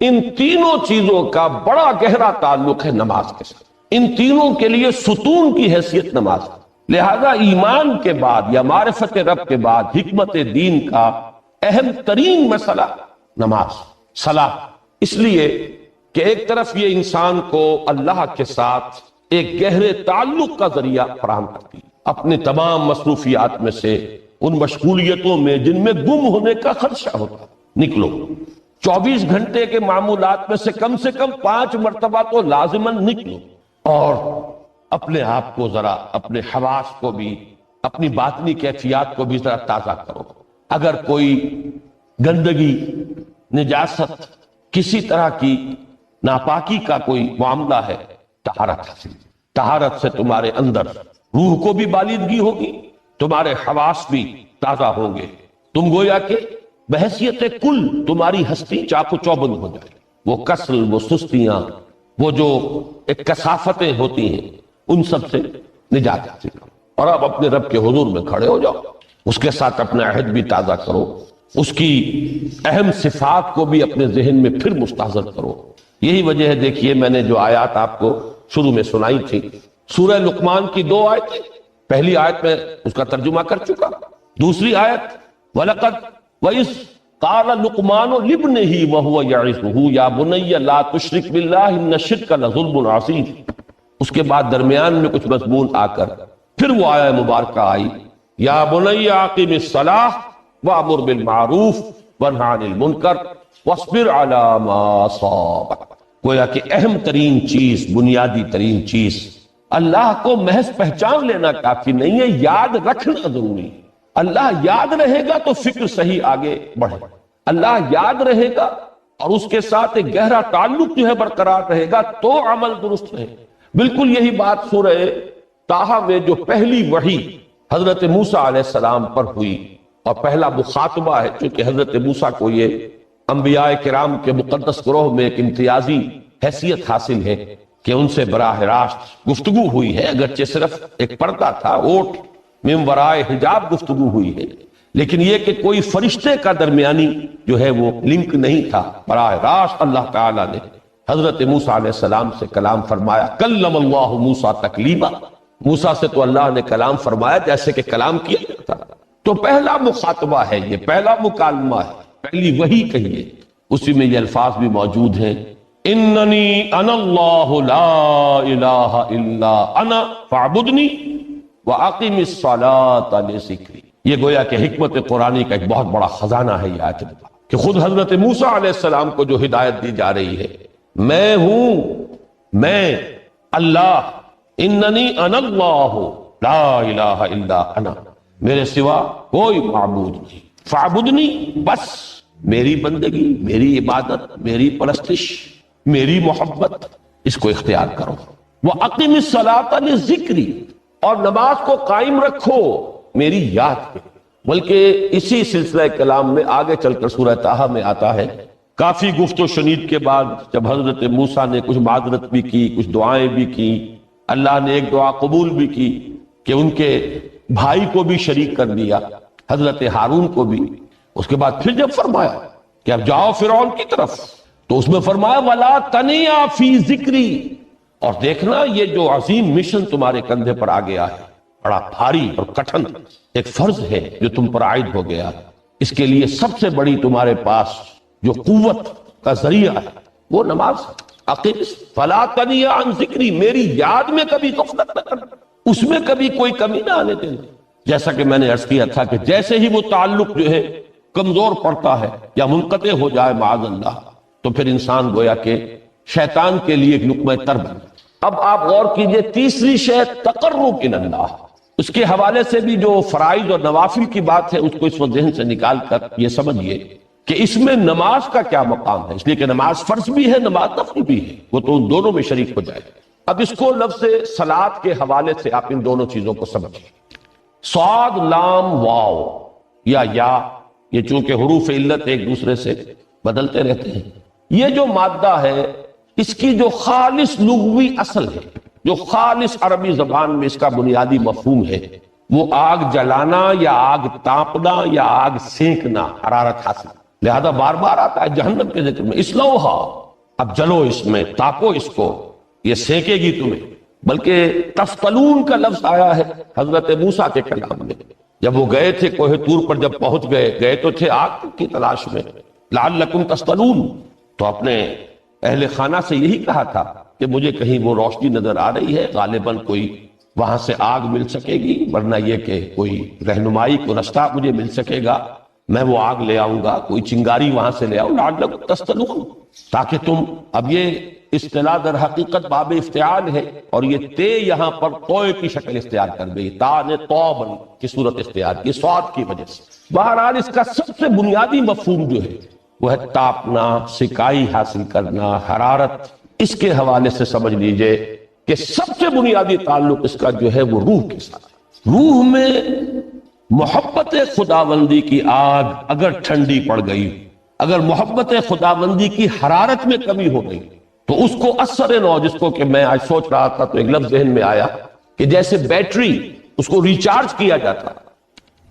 ان تینوں چیزوں کا بڑا گہرا تعلق ہے نماز کے ساتھ. ان تینوں کے لیے ستون کی حیثیت نماز. لہذا ایمان کے بعد یا معرفت رب کے بعد حکمت دین کا اہم ترین مسئلہ نماز، صلاۃ. اس لیے کہ ایک طرف یہ انسان کو اللہ کے ساتھ ایک گہرے تعلق کا ذریعہ فراہم کرتی ہے۔ اپنے تمام مصروفیات میں سے، ان مشغولیتوں میں جن میں گم ہونے کا خدشہ ہوتا، نکلو۔ 24 گھنٹے کے معمولات میں سے کم 5 مرتبہ تو لازماً نکلو، اور اپنے آپ کو ذرا، اپنے حواس کو بھی، اپنی باطنی کیفیات کو بھی ذرا تازہ کرو۔ اگر کوئی گندگی، نجاست، کسی طرح کی ناپاکی کا کوئی معاملہ ہے، طہارت حاصل۔ طہارت سے تمہارے اندر روح کو بھی بالیدگی ہوگی، تمہارے حواس بھی تازہ ہوں گے، تم گویا کہ بحیثیت کل تمہاری ہستی چاق و چوبند ہو جائے۔ وہ کسل، وہ سستیاں، وہ جو ایک کثافتیں ہوتی ہیں، ان سب سے نجات حاصل کرو، اور اب اپنے رب کے حضور میں کھڑے ہو جاؤ، اس کے ساتھ اپنا عہد بھی تازہ کرو، اس کی اہم صفات کو بھی اپنے ذہن میں پھر مستحضر کرو۔ یہی وجہ ہے، دیکھیے میں نے جو آیات آپ کو شروع میں سنائی تھی، سورہ لقمان کی 2 آیتیں، پہلی آیت میں اس کا ترجمہ کر چکا، دوسری آیت وَلَقَدْ وَإِذْ قَالَ لُقْمَانُ لِابْنِهِ وَهُوَ يَعِظُهُ يَا بُنَيَّ لَا تُشْرِكْ بِاللَّهِ إِنَّ الشِّرْكَ لَظُلْمٌ عَظِيمٌ۔ اس کے بعد درمیان میں کچھ مضمون آ کر پھر وہ آیہ مبارکہ آئی، یا بنی اقم الصلاۃ وامر بالمعروف وانہی عن المنکر واصبر علی ما اصابک۔ گویا کہ اہم ترین چیز، بنیادی ترین چیز، اللہ کو محض پہچان لینا کافی نہیں ہے، یاد رکھنا ضروری ہے۔ اللہ یاد رہے گا تو فکر صحیح آگے بڑھے، اللہ یاد رہے گا اور اس کے ساتھ ایک گہرا تعلق جو ہے برقرار رہے گا تو عمل درست رہے۔ بالکل یہی بات سورہ طٰہٰ میں جو پہلی وحی حضرت موسیٰ علیہ السلام پر ہوئی، اور پہلا مخاطبہ ہے، چونکہ حضرت موسیٰ کو یہ انبیاء کرام کے مقدس گروہ میں ایک امتیازی حیثیت حاصل ہے کہ ان سے براہ راست گفتگو ہوئی ہے، اگرچہ صرف ایک پردہ تھا، اوٹ من ورائے حجاب گفتگو ہوئی ہے، لیکن یہ کہ کوئی فرشتے کا درمیانی جو ہے وہ لنک نہیں تھا، براہ راست اللہ تعالیٰ نے حضرت موسیٰ علیہ السلام سے کلام فرمایا۔ کلم اللہ موسیٰ تکلیما، موسیٰ سے تو اللہ نے کلام فرمایا جیسے کہ کلام کیا جاتا۔ تو پہلا مخاطبہ ہے، یہ پہلا مکالمہ ہے، پہلی وحی کہیے، اسی میں یہ الفاظ بھی موجود ہیں، اننی انا اللہ لا الہ الا انا فاعبدنی واقم الصلاۃ لذکری۔ یہ گویا کہ حکمت قرآنی کا ایک بہت بڑا خزانہ ہے یہ آیت کہ خود حضرت موسیٰ علیہ السلام کو جو ہدایت دی جا رہی ہے، میں ہوں، میں اللہ، اننی انا اللہ لا الہ الا انا، میرے سوا کوئی معبود نہیں، فاعبدنی، بس میری بندگی، میری عبادت، میری پرستش، میری محبت، اس کو اختیار کرو۔ وَأَقِمِ الصَّلَاةَ لِذِكْرِي، اور نماز کو قائم رکھو میری یاد پہ۔ بلکہ اسی سلسلہ کلام میں آگے چل کر سورہ طٰہٰ میں آتا ہے، کافی گفت و شنید کے بعد جب حضرت موسیٰ نے کچھ معذرت بھی کی، کچھ دعائیں بھی کی، اللہ نے ایک دعا قبول بھی کی کہ ان کے بھائی کو بھی شریک کر دیا، حضرت ہارون کو بھی۔ اس کے بعد پھر جب فرمایا کہ اب جاؤ فرعون کی طرف، تو اس میں فرمایا وَلَا تَنِيَا فِي ذِكْرِي، اور دیکھنا یہ جو عظیم مشن تمہارے کندھے پر آ گیا ہے، بڑا بھاری اور کٹھن ایک فرض ہے جو تم پر عائد ہو گیا، اس کے لیے سب سے بڑی تمہارے پاس جو قوت کا ذریعہ ہے وہ نماز ہے۔ اقیم فَلَا تَنِيَا عَن ذِكْرِي، میری یاد میں کبھی غفلت نہ کرنا، اس میں کبھی کوئی کمی نہ آنے دینا۔ جیسا کہ میں نے عرض کیا تھا کہ جیسے ہی وہ تعلق جو ہے کمزور پڑتا ہے یا منقطع ہو جائے معاذ اللہ، تو پھر انسان گویا کہ شیطان کے لیے ایک لقمہ تر بن۔ اب آپ غور کیجئے، تیسری شے تقرب الی اللہ، اس کے حوالے سے بھی جو فرائض اور نوافل کی بات ہے اس کو اس وقت ذہن سے نکال کر یہ سمجھیے کہ اس میں نماز کا کیا مقام ہے، اس لیے کہ نماز فرض بھی ہے، نماز نفل بھی ہے، وہ تو ان دونوں میں شریک ہو جائے۔ اب اس کو لفظ صلاۃ کے حوالے سے آپ ان دونوں چیزوں کو سمجھیں۔ صاد لام واو یا یہ چونکہ حروف علت ایک دوسرے سے بدلتے رہتے ہیں، یہ جو مادہ ہے اس کی جو خالص لغوی اصل ہے، جو خالص عربی زبان میں اس کا بنیادی مفہوم ہے، وہ آگ جلانا یا آگ تاپنا یا آگ سینکنا، حرارت حاصل۔ لہذا بار بار آتا ہے جہنم کے ذکر میں، اسلوہا، اب جلو اس میں، تاپو اس کو، یہ سینکے گی تمہیں۔ بلکہ تفتلون کا لفظ آیا ہے حضرت موسیٰ کے کلام میں، جب وہ گئے تھے کوہ طور پر، جب پہنچ گئے تو تھے آگ کی تلاش میں، لعلکم تفتلون، تو اپنے اہل خانہ سے یہی کہا تھا کہ مجھے کہیں وہ روشنی نظر آ رہی ہے، غالباً کوئی وہاں سے آگ مل سکے گی، ورنہ یہ کہ کوئی رہنمائی کو رستہ مجھے مل سکے گا، میں وہ آگ لے آؤں گا، کوئی چنگاری وہاں سے لے آؤں، لعلکم تستلون، تاکہ تم، اب یہ اصطلاح در حقیقت باب افتعال ہے، اور یہ تے یہاں پر توئے کی شکل اختیار کر گئی، تا نے توبن کی صورت اختیار کی صاد کی وجہ سے۔ بہرحال اس کا سب سے بنیادی مفہوم جو ہے وہ ہے تاپنا، سکائی حاصل کرنا، حرارت۔ اس کے حوالے سے سمجھ لیجئے کہ سب سے بنیادی تعلق اس کا جو ہے وہ روح کے ساتھ۔ روح میں محبت خداوندی کی آگ اگر ٹھنڈی پڑ گئی، اگر محبت خداوندی کی حرارت میں کمی ہو گئی، تو اس کو اثر نو، جس کو کہ میں آج سوچ رہا تھا تو ایک لفظ ذہن میں آیا کہ جیسے بیٹری اس کو ریچارج کیا جاتا،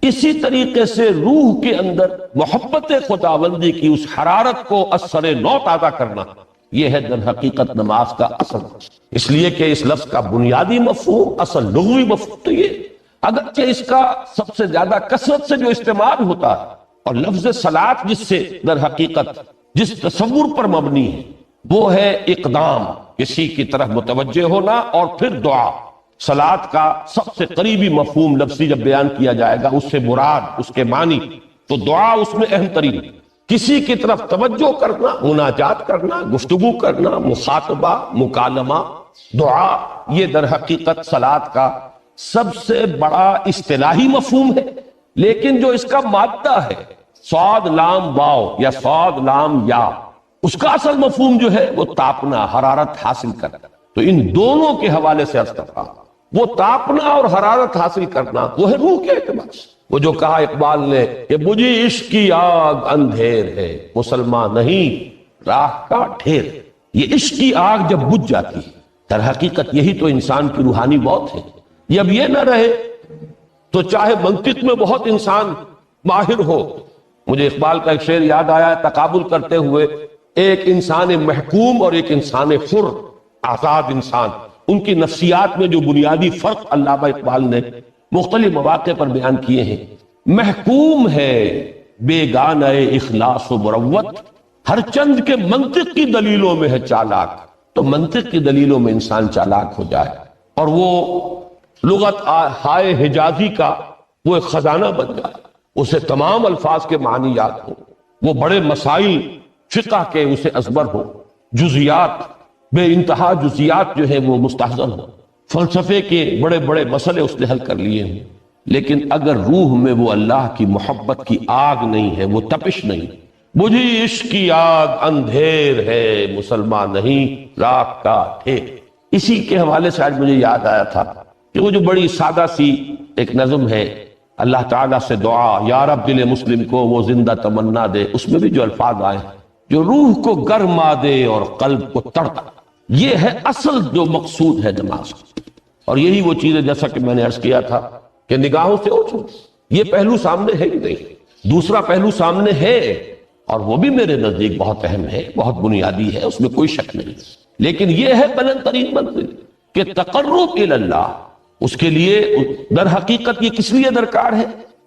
اسی طریقے سے روح کے اندر محبت خداوندی کی اس حرارت کو اثر نو تازہ کرنا، یہ ہے در حقیقت نماز کا اصل۔ اس لیے کہ اس لفظ کا بنیادی مفہوم، اصل لغوی مفہوم تو یہ، اگرچہ اس کا سب سے زیادہ کثرت سے جو استعمال ہوتا ہے، اور لفظ صلاۃ جس سے در حقیقت جس تصور پر مبنی ہے وہ ہے اقدام، کسی کی طرف متوجہ ہونا، اور پھر دعا۔ صلاۃ کا سب سے قریبی مفہوم لفظی جب بیان کیا جائے گا، اس سے مراد، اس کے معنی، تو دعا اس میں اہم ترین، کسی کی طرف توجہ کرنا، مناجات کرنا، گفتگو کرنا، مخاطبہ، مکالمہ، دعا، یہ در حقیقت صلاۃ کا سب سے بڑا اصطلاحی مفہوم ہے۔ لیکن جو اس کا مادہ ہے، صاد لام واو یا صاد لام یا، اس کا اصل مفہوم جو ہے وہ تاپنا، حرارت حاصل کرنا۔ تو ان دونوں کے حوالے سے عرض کرتا ہوں، وہ تاپنا اور حرارت حاصل کرنا وہ ہے روح کے اعتبار سے۔ وہ جو کہا اقبال نے کہ بجھی عشق کی آگ اندھیر ہے، مسلمان نہیں راہ کا ڈھیر۔ یہ عشق کی آگ جب بجھ جاتی ہے، در حقیقت یہی تو انسان کی روحانی موت ہے۔ یہ اب یہ نہ رہے تو چاہے منطق میں بہت انسان ماہر ہو، مجھے اقبال کا ایک شعر یاد آیا، تقابل کرتے ہوئے ایک انسان محکوم اور ایک انسان حر، آزاد انسان، ان کی نفسیات میں جو بنیادی فرق علامہ اقبال نے مختلف مواقع پر بیان کیے ہیں۔ محکوم ہے بیگانہ اخلاص و مروت، ہر چند کے منطق کی دلیلوں میں ہے چالاک۔ تو منطق کی دلیلوں میں انسان چالاک ہو جائے اور وہ لغت ہائے حجازی کا وہ ایک خزانہ بن جائے، اسے تمام الفاظ کے معنی یاد ہو، وہ بڑے مسائل فقہ کے اسے ازبر ہو، جزیات، بے انتہا جزیات جو ہے وہ مستحضر ہو، فلسفے کے بڑے بڑے مسئلے اس نے حل کر لیے ہیں، لیکن اگر روح میں وہ اللہ کی محبت کی آگ نہیں ہے، وہ تپش نہیں، بجھی عشق کی آگ اندھیر ہے، مسلمان نہیں راہ کا ڈھیر۔ اسی کے حوالے سے آج مجھے یاد آیا تھا کہ وہ جو بڑی سادہ سی ایک نظم ہے، اللہ تعالیٰ سے دعا، یا رب دل مسلم کو وہ زندہ تمنا دے، اس میں بھی جو الفاظ آئے جو روح کو گرما دے اور قلب کو تڑپا، یہ ہے اصل جو مقصود ہے نماز۔ اور یہی وہ چیز ہے جیسا کہ میں نے عرض کیا تھا کہ نگاہوں سے اوچھو، یہ پہلو سامنے ہے ہی نہیں، دوسرا پہلو سامنے ہے اور وہ بھی میرے نزدیک بہت اہم ہے، بہت بنیادی ہے، اس میں کوئی شک نہیں، لیکن یہ ہے بلند ترین منزل کہ تقرب الی اللہ۔ اس کے لیے در حقیقت یہ کس لیے درکار ہے؟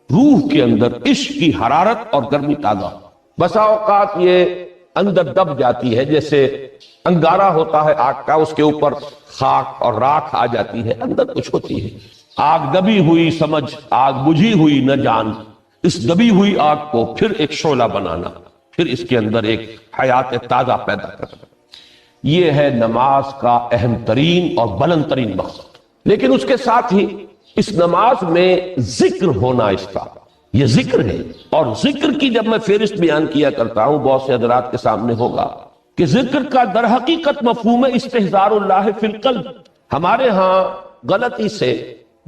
روح کے اندر عشق کی حرارت اور گرمی تازہ۔ بسا اوقات یہ اندر دب جاتی ہے، جیسے انگارہ ہوتا ہے آگ کا، اس کے اوپر خاک اور راکھ آ جاتی ہے، اندر کچھ ہوتی ہے، آگ دبی ہوئی سمجھ، آگ بجھی ہوئی نہ جان، اس دبی ہوئی آگ کو پھر ایک شعلہ بنانا، پھر اس کے اندر ایک حیات تازہ پیدا کرنا، یہ ہے نماز کا اہم ترین اور بلند ترین مقصد۔ لیکن اس کے ساتھ ہی اس نماز میں ذکر ہونا، اس کا یہ ذکر ہے، اور ذکر کی جب میں فہرست بیان کیا کرتا ہوں بہت سے حضرات کے سامنے ہوگا کہ ذکر کا در حقیقت مفہوم ہے استحضار اللہ فی القلب۔ ہمارے ہاں غلطی سے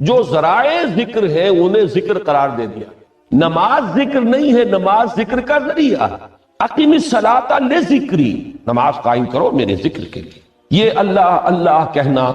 جو ذرائع ذکر ہیں انہیں ذکر قرار دے دیا، نماز ذکر نہیں ہے، نماز ذکر کا ذریعہ۔ اقیم الصلاۃ لذکری، نماز قائم کرو میرے ذکر کے لیے۔ یہ اللہ اللہ کہنا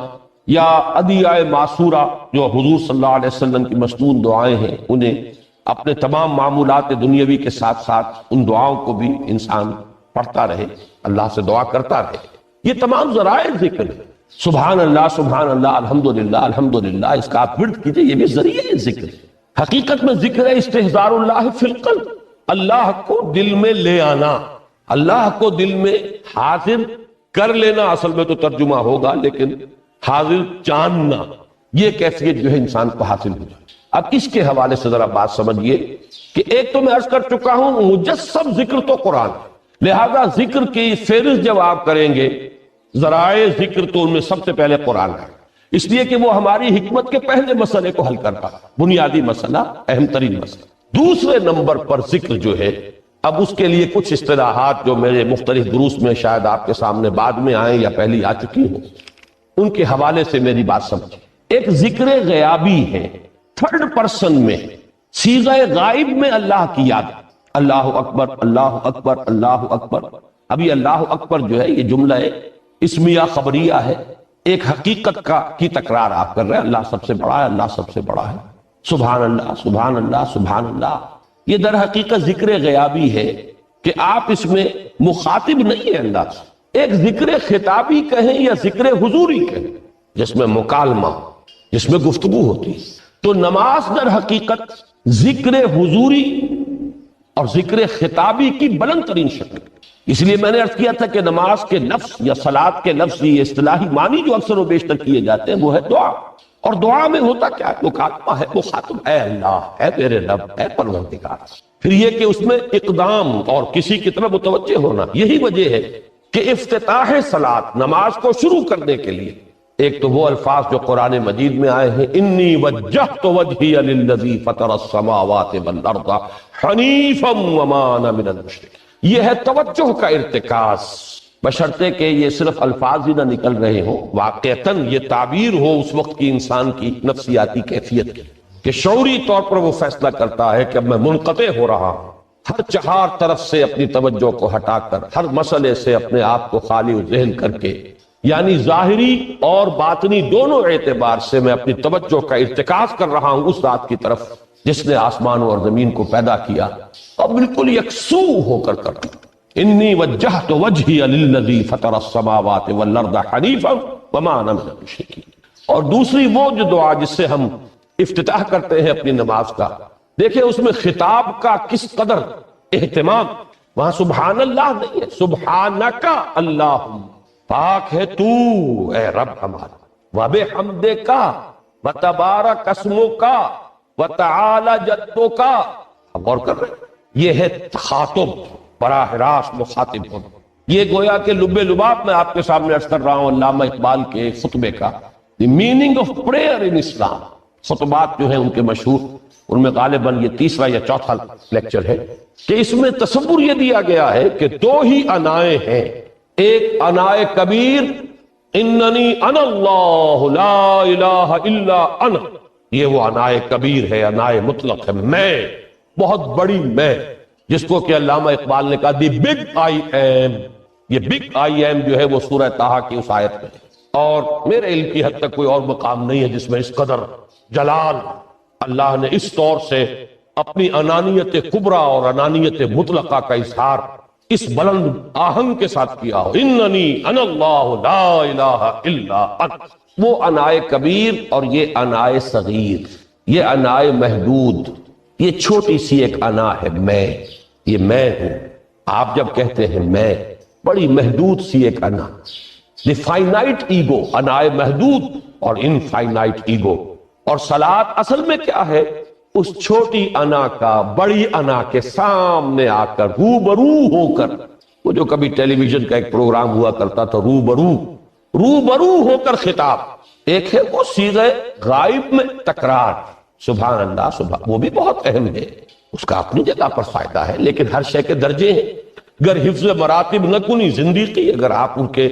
یا ادعیہ معصورہ جو حضور صلی اللہ علیہ وسلم کی مسنون دعائیں ہیں، انہیں اپنے تمام معمولات دنیاوی کے ساتھ ساتھ ان دعاؤں کو بھی انسان پڑھتا رہے، اللہ سے دعا کرتا رہے، یہ تمام ذرائع ذکر ہے۔ سبحان اللہ الحمدللہ الحمدللہ، اس کا آپ ورد کیجئے، یہ بھی ذریعہ ذکر ہے۔ حقیقت میں ذکر ہے استحضار اللہ فی القلب، اللہ کو دل میں لے آنا، اللہ کو دل میں حاضر کر لینا اصل میں تو ترجمہ ہوگا، لیکن حاضر جاننا، یہ کیفیت جو ہے انسان کو حاصل ہو جائے۔ اب اس کے حوالے سے ذرا بات سمجھیے کہ ایک تو میں عرض کر چکا ہوں مجسم ذکر تو قرآن ہے، لہذا ذکر کی فہرست جب آپ کریں گے ذرائع ذکر تو ان میں سب سے پہلے قرآن ہے، اس لیے کہ وہ ہماری حکمت کے پہلے مسئلے کو حل کرتا ہے، بنیادی مسئلہ، اہم ترین مسئلہ۔ دوسرے نمبر پر ذکر جو ہے، اب اس کے لیے کچھ اصطلاحات جو میرے مختلف دروس میں شاید آپ کے سامنے بعد میں آئیں یا پہلی آ چکی ہوں، ان کے حوالے سے میری بات سمجھیں۔ ایک ذکر غیابی ہے، تھرڈ پرسن میں، صیغہ غائب میں اللہ کی یاد، اللہ اکبر اللہ اکبر اللہ اکبر۔ ابھی اللہ اکبر جو ہے یہ جملہ اسمیہ خبریہ ہے، ایک حقیقت کی تکرار آپ کر رہے ہیں، اللہ سب سے بڑا ہے، اللہ سب سے بڑا ہے، سبحان اللہ سبحان اللہ سبحان اللہ۔ یہ در حقیقت ذکر غیابی ہے کہ آپ اس میں مخاطب نہیں ہے اللہ سے، ایک ذکر خطابی کہیں یا ذکر حضوری کہیں، جس میں مکالمہ، جس میں گفتگو ہوتی ہے۔ تو نماز در حقیقت ذکر حضوری اور ذکر خطابی کی بلند ترین شکل، اس لیے میں نے عرض کیا تھا کہ نماز کے لفظ یا صلاۃ کے لفظ، یہ اصطلاحی معنی جو اکثر و بیشتر کیے جاتے ہیں وہ ہے دعا، اور دعا میں ہوتا کیا ہے؟ مکالمہ ہے، مخاطب، اے اللہ، اے میرے رب، اے پروردگار۔ پھر یہ کہ اس میں اقدام اور کسی کی طرف متوجہ ہونا، یہی وجہ ہے کہ افتتاح صلاۃ، نماز کو شروع کرنے کے لیے ایک تو وہ الفاظ جو قرآن مجید میں آئے ہیں، انی وجہت وجہی للذی فطر السماوات والارض حنیفا وما انا من المشرکین۔ یہ ہے توجہ کا ارتکاز، بشرطے کہ یہ صرف الفاظ ہی نہ نکل رہے ہوں، واقعتاً یہ تعبیر ہو اس وقت کی انسان کی نفسیاتی کیفیت کی، کہ شعوری طور پر وہ فیصلہ کرتا ہے کہ اب میں منقطع ہو رہا ہوں، ہر چہار طرف سے اپنی توجہ کو ہٹا کر، ہر مسئلے سے اپنے آپ کو خالی و ذہن کر کے، یعنی ظاہری اور باطنی دونوں اعتبار سے میں اپنی توجہ کا ارتکاز کر رہا ہوں اس ذات کی طرف جس نے آسمانوں اور زمین کو پیدا کیا، اور بالکل یکسو ہو کر کرتا۔ انی وجہت وجہی للذی فطر السماوات والارض حنیفا وما انا من المشرکین۔ اور دوسری وہ جو دعا جس سے ہم افتتاح کرتے ہیں اپنی نماز کا، دیکھیں اس میں خطاب کا کس قدر اہتمام، وہاں سبحان اللہ نہیں ہے، سبحانک اللہم، پاک ہے تو اے رب ہمارا، وبحمدک وتبارک اسمک وتعالی جدک۔ ہم غور کر رہے ہیں، یہ ہے تخاطب، براہ راست مخاطب ہونا۔ یہ گویا کہ لب لباب میں آپ کے سامنے عرض کر رہا ہوں علامہ اقبال کے خطبے کا، دی میننگ آف پریئر ان اسلام۔ خطبات جو ہیں ان کے مشہور، ان میں غالباً یہ تیسرا یا چوتھا لیکچر ہے کہ اس میں تصور یہ دیا گیا ہے کہ دو ہی انائیں ہیں، ایک انائے کبیر، اننی انا اللہ لا الہ الا انا، یہ وہ انائے کبیر ہے، انائے مطلق ہے، میں، بہت بڑی میں، جس کو کہ علامہ اقبال نے کہا دی بگ آئی ایم۔ یہ بگ آئی ایم جو ہے وہ سورہ طٰہٰ کی اس آیت میں ہے، اور میرے علم کی حد تک کوئی اور مقام نہیں ہے جس میں اس قدر جلال اللہ نے اس طور سے اپنی انانیت کبریٰ اور انانیت مطلقہ کا اظہار اس بلند آہنگ کے ساتھ کیا ہو، اننی انا اللہ لا الہ الا انا۔ وہ انائے کبیر اور یہ انائے صغیر، یہ انائے محدود، یہ چھوٹی سی ایک انا ہے، میں، یہ میں ہوں۔ آپ جب کہتے ہیں میں، بڑی محدود سی ایک انا، دی فائنائٹ ایگو، انائے محدود اور انفائنائٹ ایگو۔ اور صلاۃ اصل میں کیا ہے؟ اس چھوٹی انا کا بڑی انا کے سامنے آ کر، روبرو ہو کر، وہ جو کبھی ٹیلی ویژن کا ایک پروگرام ہوا کرتا تھا، روبرو ہو کر خطاب۔ ایک ہے وہ صیغہ غائب میں تکرار، سبحان اللہ سبحان، وہ بھی بہت اہم ہے، اس کا اپنی جگہ پر فائدہ ہے، لیکن ہر شے کے درجے ہیں۔ اگر حفظ مراتب نہ کنی زندگی، اگر آپ ان کے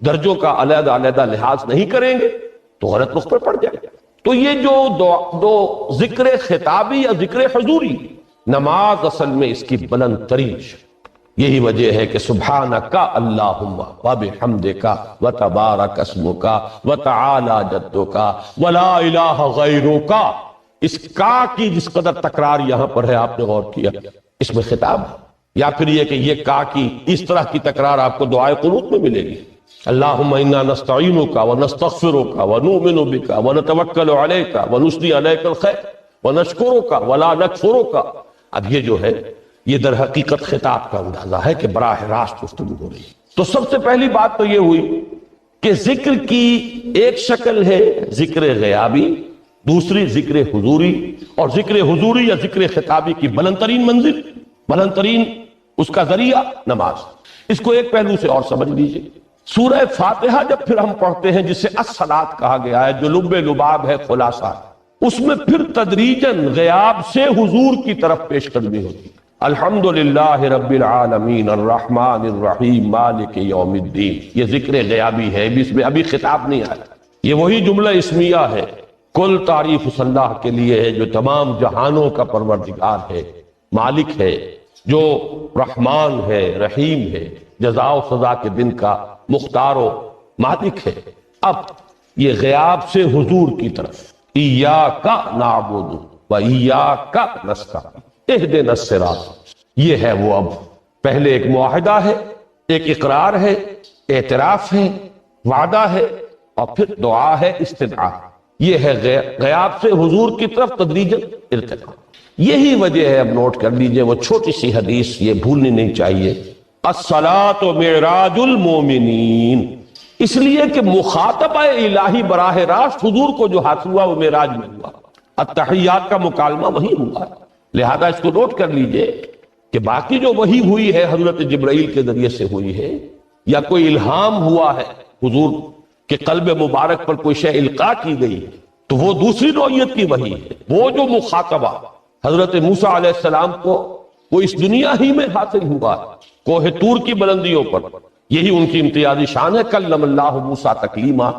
درجوں کا علیحدہ علیحدہ لحاظ نہیں کریں گے تو غلط رخ پر پڑ جائے گا۔ تو یہ جو دو ذکر خطابی یا ذکر حضوری، نماز اصل میں اس کی بلند ترین شکل، یہی وجہ ہے کہ سبحانک اللہم وبحمدک وتبارک اسمک وتعالی جدک ولا الہ غیرک۔ اس کا کی جس قدر تکرار یہاں پر ہے، آپ نے غور کیا، اس میں خطاب ہے، یا پھر یہ کہ یہ کا کی اس طرح کی تکرار آپ کو دعائے قنوت میں ملے گی، اللہم انا نستعینک ونستغفرک ونؤمن بک ونتوکل علیک ونثنی علیک الخیر ونشکرک ولا نکفرک۔ اب یہ جو ہے یہ در حقیقت خطاب کا اندازہ ہے کہ براہ راست گفتگو ہو رہی ہے۔ تو سب سے پہلی بات تو یہ ہوئی کہ ذکر کی ایک شکل ہے ذکر غیابی، دوسری ذکر حضوری، اور ذکر حضوری یا ذکر خطابی کی بلند ترین منزل، بلند ترین اس کا ذریعہ نماز۔ اس کو ایک پہلو سے اور سمجھ لیجئے، سورہ فاتحہ جب پھر ہم پڑھتے ہیں جسے الصلاۃ کہا گیا ہے، جو لب لباب ہے، خلاصہ، اس میں پھر تدریجاً غیاب سے حضور کی طرف پیش قدمی ہوتی ہے۔ الحمدللہ رب العالمین الرحمن الرحیم مالک یوم الدین، یہ ذکر غیابی ہے، اس میں ابھی خطاب نہیں آیا، یہ وہی جملہ اسمیہ ہے، کل تعریف اس اللہ کے لیے ہے جو تمام جہانوں کا پروردگار ہے، مالک ہے، جو رحمان ہے، رحیم ہے، جزا و سزا کے دن کا مختار و مالک ہے۔ اب یہ غیاب سے حضور کی طرف، ایاک نعبد و ایاک نستعین اہدنا الصراط، یہ ہے وہ۔ اب پہلے ایک معاہدہ ہے، ایک اقرار ہے، اعتراف ہے، وعدہ ہے، اور پھر دعا ہے، استدعاء۔ یہ ہے غیاب سے حضور کی طرف تدریجاً ارتقاء۔ یہی وجہ ہے، اب نوٹ کر لیجئے، وہ چھوٹی سی حدیث یہ بھولنی نہیں چاہیے، الصلاۃ معراج المومنین، اس لیے کہ مخاطبہ الہی براہ راست حضور کو جو حاصل ہوا وہ معراج میں ہوا، التحیات کا مکالمہ وہی ہوا، لہذا اس کو نوٹ کر لیجئے کہ باقی جو وحی ہوئی ہے حضرت جبرائیل کے ذریعے سے ہوئی ہے، یا کوئی الہام ہوا ہے حضور کے قلب مبارک پر کوئی شے القاء کی گئی ہے، تو وہ دوسری نوعیت کی وحی ہے۔ وہ جو مخاطبہ حضرت موسیٰ علیہ السلام کو وہ اس دنیا ہی میں حاصل ہوا کوہ طور کی بلندیوں پر، یہی ان کی امتیازی شان ہے، کلم اللہ موسیٰ تکلیما۔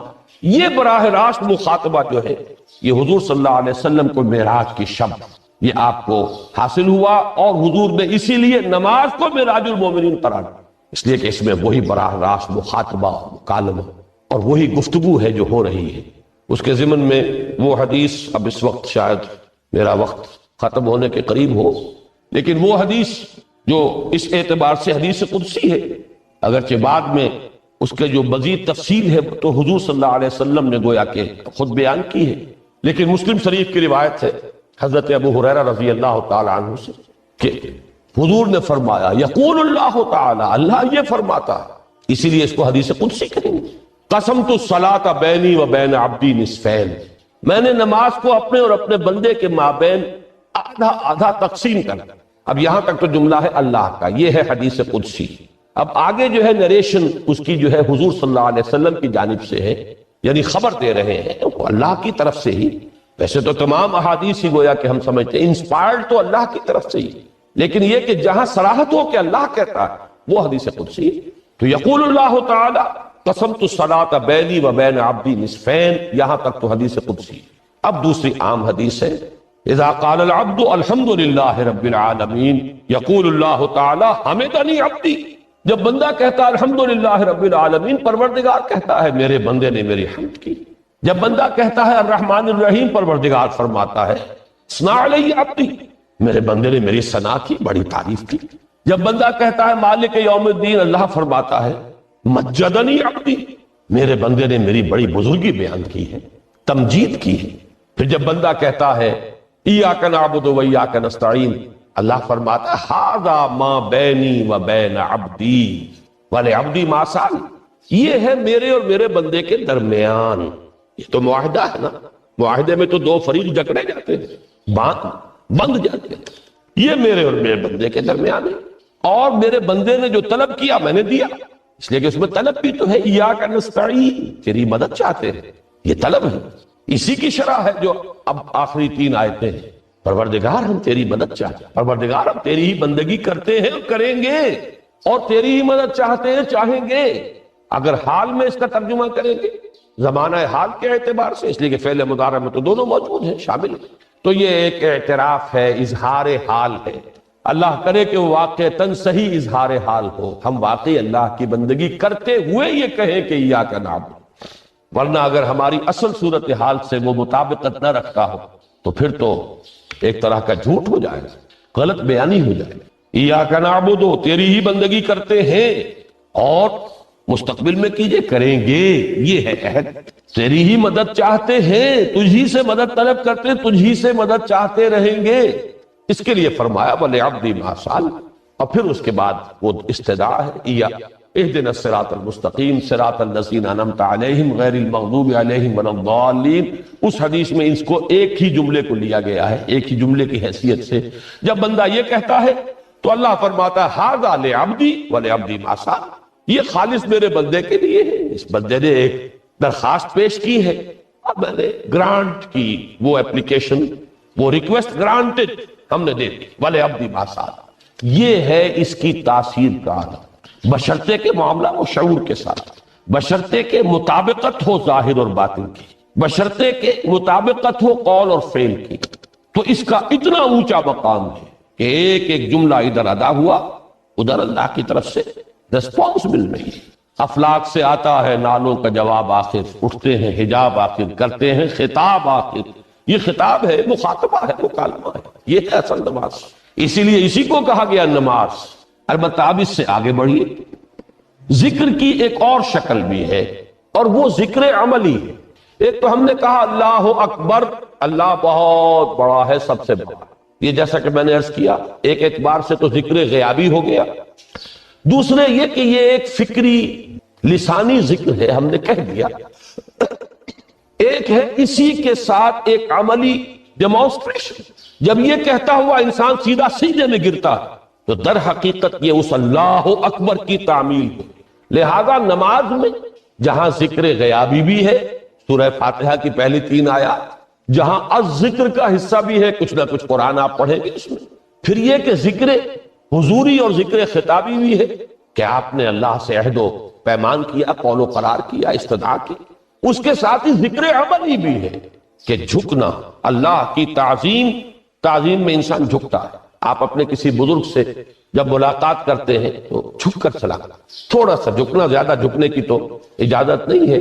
یہ براہ راست مخاطبہ جو ہے یہ حضور صلی اللہ علیہ وسلم کو معراج کی شب یہ آپ کو حاصل ہوا، اور حضور نے اسی لیے نماز کو معراج المومنین قرار دیا، اس لیے کہ اس میں وہی براہ راست مخاطبہ، مکالمہ اور وہی گفتگو ہے جو ہو رہی ہے۔ اس کے ضمن میں وہ حدیث، اب اس وقت شاید میرا وقت ختم ہونے کے قریب ہو، لیکن وہ حدیث جو اس اعتبار سے حدیث قدسی ہے، اگرچہ بعد میں اس کے جو مزید تفصیل ہے تو حضور صلی اللہ علیہ وسلم نے گویا کہ خود بیان کی ہے، لیکن مسلم شریف کی روایت ہے حضرت ابو ہریرہ رضی اللہ تعالی عنہ سے کہ حضور نے فرمایا، یقول اللہ تعالی، اللہ یہ فرماتا ہے، اسی لیے اس کو حدیث قدسی کہیں گے، قسمت الصلاۃ بینی و بین عبدی نصفین، میں نے نماز کو اپنے اور اپنے بندے کے مابین آدھا آدھا تقسیم کر۔ اب یہاں تک تو جملہ ہے اللہ کا، یہ ہے حدیث قدسی۔ اب آگے جو ہے نریشن اس کی جو ہے حضور صلی اللہ علیہ وسلم کی جانب سے ہے، یعنی خبر دے رہے ہیں وہ اللہ کی طرف سے ہی۔ ویسے تو تمام احادیث ہی گویا کہ ہم سمجھتے ہیں انسپائرڈ تو اللہ کی طرف سے ہی، لیکن یہ کہ جہاں صراحت ہو کہ اللہ کہتا ہے وہ حدیث قدسی۔ تو یقول اللہ تعالی قسمت الصلاۃ بینی و بین عبدی نصفین، یہاں تک تو حدیث قدسی۔ اب دوسری عام حدیث ہے، اذا قال العبد الحمد للہ رب العالمین یقول اللہ تعالی حمدنی عبدی، جب بندہ کہتا ہے الحمدللہ رب العالمین، پروردگار کہتا ہے میرے بندے نے میری حمد کی۔ جب بندہ کہتا ہے الرحمن الرحیم، پروردگار فرماتا ہے ثنا علی عبدی، میرے بندے نے میری ثنا کی، بڑی تعریف کی۔ جب بندہ کہتا ہے مالک یوم الدین، اللہ فرماتا ہے مجدنی عبدی، میرے بندے نے میری بڑی بزرگی بیان کی ہے، تمجید کی ہے۔ پھر جب بندہ کہتا ہے ایاک نعبد و ایاک نستعین، اللہ فرماتا ہے ھذا ما بینی و بین عبدی ولعبدی ما سأل، یہ ہے میرے اور میرے بندے کے درمیان۔ یہ تو معاہدہ ہے نا، معاہدے میں تو دو فریق جکڑے جاتے ہیں، بند جاتے ہیں، یہ میرے اور میرے بندے کے درمیان ہے، اور میرے بندے نے جو طلب کیا میں نے دیا، اس لیے کہ اس میں طلب بھی تو ہے، ایاک نستعین، تیری مدد چاہتے ہیں، یہ طلب ہے، اسی کی شرح ہے جو اب آخری تین آیتیں ہیں، پروردگار ہم تیری مدد چاہتے ہیں، پروردگار ہم تیری ہی بندگی کرتے ہیں اور کریں گے، اور تیری ہی مدد چاہتے ہیں، چاہیں گے۔ اگر حال میں اس کا ترجمہ کریں گے زمانہ حال کے اعتبار سے، اس لیے کہ فعل مضارع میں تو دونوں موجود ہیں، شامل ہیں، تو یہ ایک اعتراف ہے، اظہار حال ہے۔ اللہ کرے کہ وہ واقعتاً صحیح اظہار حال ہو، ہم واقعی اللہ کی بندگی کرتے ہوئے یہ کہیں کہ ایاک نعبد، ورنہ اگر ہماری اصل صورتحال سے وہ مطابقت نہ رکھتا ہو تو پھر تو ایک طرح کا جھوٹ ہو جائے گا، غلط بیانی ہو جائے گا۔ ایاک نعبد، تیری ہی بندگی کرتے ہیں، اور مستقبل میں کیجئے، کریں گے، یہ ہے عہد۔ تیری ہی مدد چاہتے ہیں، تجھی سے مدد طلب کرتے ہیں، تجھی سے مدد چاہتے رہیں گے، اس کے لیے فرمایا وَلِعَبْدِ مَا سَأَلَ، اور پھر اس کے بعد وہ استدعا ہے، اهدنا الصراط المستقیم صراط الذین انعمت علیہم غیر المغضوب علیہم ولا الضالین. اس حدیث میں اس کو ایک ہی جملے کو لیا گیا ہے، ایک ہی جملے کی حیثیت سے. جب بندہ یہ کہتا ہے تو اللہ فرماتا ہے ھذا لعبدی ولعبدی ما سأل، یہ خالص میرے بندے کے لیے ہے. اس بندے نے ایک درخواست پیش کی ہے اور میں نے گرانٹ کی، وہ اپلیکیشن، وہ ریکویسٹ گرانٹڈ ہم نے دے دی. ولعبدی ما سأل، یہ ہے اس کی تاثیر کا عالم. بشرطے کے معاملہ وہ شعور کے ساتھ، بشرطے کے مطابقت ہو ظاہر اور باطن کی، بشرطے کے مطابقت ہو قول اور فعل کی. تو اس کا اتنا اونچا مقام ہے کہ ایک ایک جملہ ادھر ادا ہوا، ادھر اللہ کی طرف سے ریسپانس مل رہی ہے. افلاک سے آتا ہے نالوں کا جواب آخر، اٹھتے ہیں حجاب آخر، کرتے ہیں خطاب آخر. یہ خطاب ہے، مخاطبہ ہے، مکالمہ ہے. یہ ہے اصل نماز. اسی لیے اسی کو کہا گیا نماز. البتہ اب اس سے آگے بڑھیے، ذکر کی ایک اور شکل بھی ہے اور وہ ذکر عملی ہے. ایک تو ہم نے کہا اللہ اکبر، اللہ بہت بڑا ہے، سب سے بڑا. یہ جیسا کہ میں نے عرض کیا ایک اعتبار سے تو ذکر غیابی ہو گیا. دوسرے یہ کہ یہ ایک فکری لسانی ذکر ہے، ہم نے کہہ دیا. ایک ہے اسی کے ساتھ ایک عملی ڈیمانسٹریشن. جب یہ کہتا ہوا انسان سیدھا سجدے میں گرتا ہے تو در حقیقت یہ اس اللہ اکبر کی تعمیل ہے. لہذا نماز میں جہاں ذکر غیابی بھی ہے، سورہ فاتحہ کی پہلی 3 آیات، جہاں الذکر کا حصہ بھی ہے، کچھ نہ کچھ قرآن آپ پڑھیں گے اس میں. پھر یہ کہ ذکر حضوری اور ذکر خطابی بھی ہے کہ آپ نے اللہ سے عہد و پیمان کیا، قول و قرار کیا، استدعا کی. اس کے ساتھ ہی ذکر عملی بھی ہے کہ جھکنا، اللہ کی تعظیم میں انسان جھکتا ہے. آپ اپنے کسی بزرگ سے جب ملاقات کرتے ہیں تو جھک کر چلا، تھوڑا سا جھکنا، زیادہ جھکنے کی تو اجازت نہیں ہے،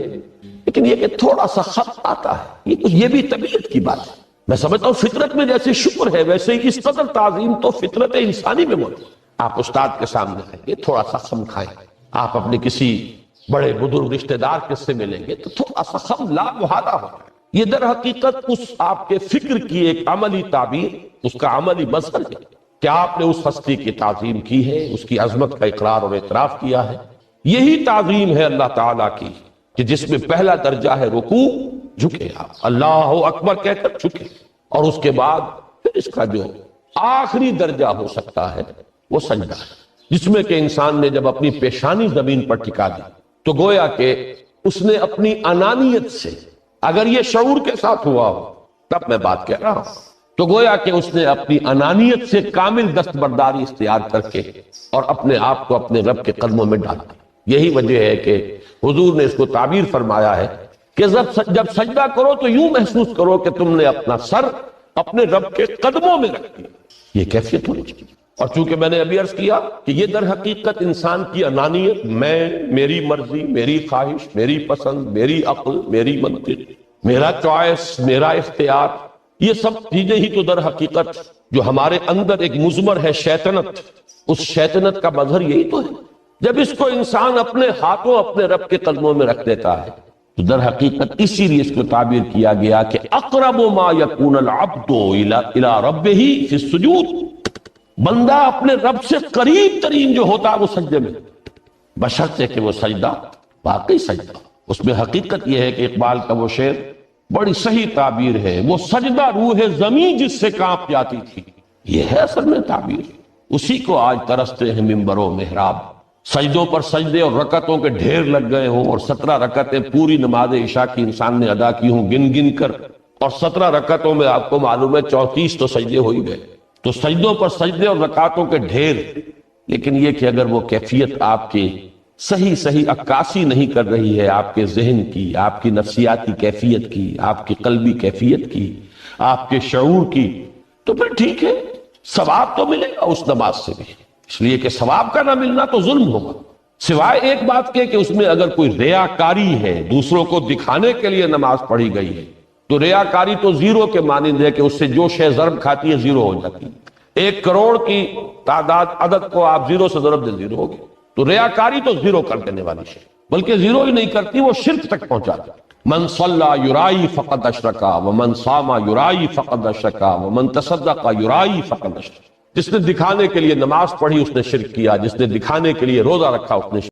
لیکن یہ کہ تھوڑا سا خط آتا ہے، یہ بھی طبیعت کی بات ہے. میں سمجھتا ہوں فطرت میں جیسے شکر ہے ویسے ہی اس قدر تعظیم تو فطرت انسانی میں موجود. آپ استاد کے سامنے آئیں گے تھوڑا سا خم کھائیں، آپ اپنے کسی بڑے بزرگ رشتہ دار کس سے ملیں گے تو تھوڑا سا خم لا محالہ ہو جائے. یہ در حقیقت اس آپ کے فکر کی ایک عملی تعبیر، اس کا عملی مظہر ہے کہ آپ نے اس ہستی کی تعظیم کی ہے، اس کی عظمت کا اقرار اور اعتراف کیا ہے. یہی تعظیم ہے اللہ تعالیٰ کی کہ جس میں پہلا درجہ ہے رکوع، جھکے آپ اللہ اکبر کہہ کر جھکے، اور اس کے بعد پھر اس کا جو آخری درجہ ہو سکتا ہے وہ سجدہ ہے، جس میں کہ انسان نے جب اپنی پیشانی زمین پر ٹکا دی تو گویا کہ اس نے اپنی انانیت سے، اگر یہ شعور کے ساتھ ہوا ہو تب میں بات کہہ رہا ہوں، تو گویا کہ اس نے اپنی انانیت سے کامل دستبرداری اختیار کر کے اور اپنے آپ کو اپنے رب کے قدموں میں ڈال دیا. یہی وجہ ہے کہ حضور نے اس کو تعبیر فرمایا ہے کہ جب سجدہ کرو تو یوں محسوس کرو کہ تم نے اپنا سر اپنے رب کے قدموں میں رکھ دیا. یہ کیفیت ہونی چاہیے. اور چونکہ میں نے ابھی عرض کیا کہ یہ در حقیقت انسان کی انانیت، میں، میری مرضی، میری خواہش، میری پسند، میری عقل، میری منطق، میرا چوائس، میرا اختیار، یہ سب چیزیں ہی تو در حقیقت جو ہمارے اندر ایک مضمر ہے شیطنت، اس شیطنت کا مظہر یہی تو ہے. جب اس کو انسان اپنے ہاتھوں اپنے رب کے قدموں میں رکھ دیتا ہے تو در حقیقت اسی لیے اس کو تعبیر کیا گیا کہ اقرب ما یکون العبد الی ربہ فی السجود. بندہ اپنے رب سے قریب ترین جو ہوتا ہے وہ سجدے میں، بشرطے کہ وہ سجدہ واقعی سجدہ. اس میں حقیقت یہ ہے کہ اقبال کا وہ شعر بڑی صحیح تعبیر ہے، وہ سجدہ روح زمین جس سے کانپ جاتی تھی. یہ ہے اصل میں تعبیر. اسی کو آج ترستے ہیں ممبر و محراب. سجدوں پر سجدے اور رکعتوں کے ڈھیر لگ گئے ہوں، اور 17 رکعتیں پوری نماز عشاء کی انسان نے ادا کی ہوں گن گن کر، اور 17 رکعتوں میں آپ کو معلوم ہے 34 تو سجدے ہو ہی گئے. تو سجدوں پر سجدے اور رکعتوں کے ڈھیر، لیکن یہ کہ اگر وہ کیفیت آپ کی صحیح عکاسی نہیں کر رہی ہے آپ کے ذہن کی، آپ کی نفسیاتی کیفیت کی، آپ کی قلبی کیفیت کی، آپ کے شعور کی، تو پھر ٹھیک ہے، ثواب تو ملے گا اس نماز سے بھی. اس لیے کہ ثواب کا نہ ملنا تو ظلم ہوگا. سوائے ایک بات کے کہ اس میں اگر کوئی ریاکاری ہے، دوسروں کو دکھانے کے لیے نماز پڑھی گئی ہے، تو ریاکاری تو زیرو کے مانند ہے کہ اس سے جو شے ضرب کھاتی ہے زیرو ہو جاتی ہے. 1 کروڑ کی تعداد عدد کو آپ زیرو سے ضرب دے زیرو ہوگی. تو ریاکاری تو زیرو کر دینے والی شے، بلکہ زیرو ہی نہیں کرتی، وہ شرک تک پہنچاتی. من صلی یرائی فقد اشرکا ومن صام یرائی فقد اشرکا ومن تصدق یرائی فقد اشرکا. جس نے دکھانے کے لیے نماز پڑھی اس نے شرک کیا، جس نے دکھانے کے لیے روزہ رکھا اس نے شرک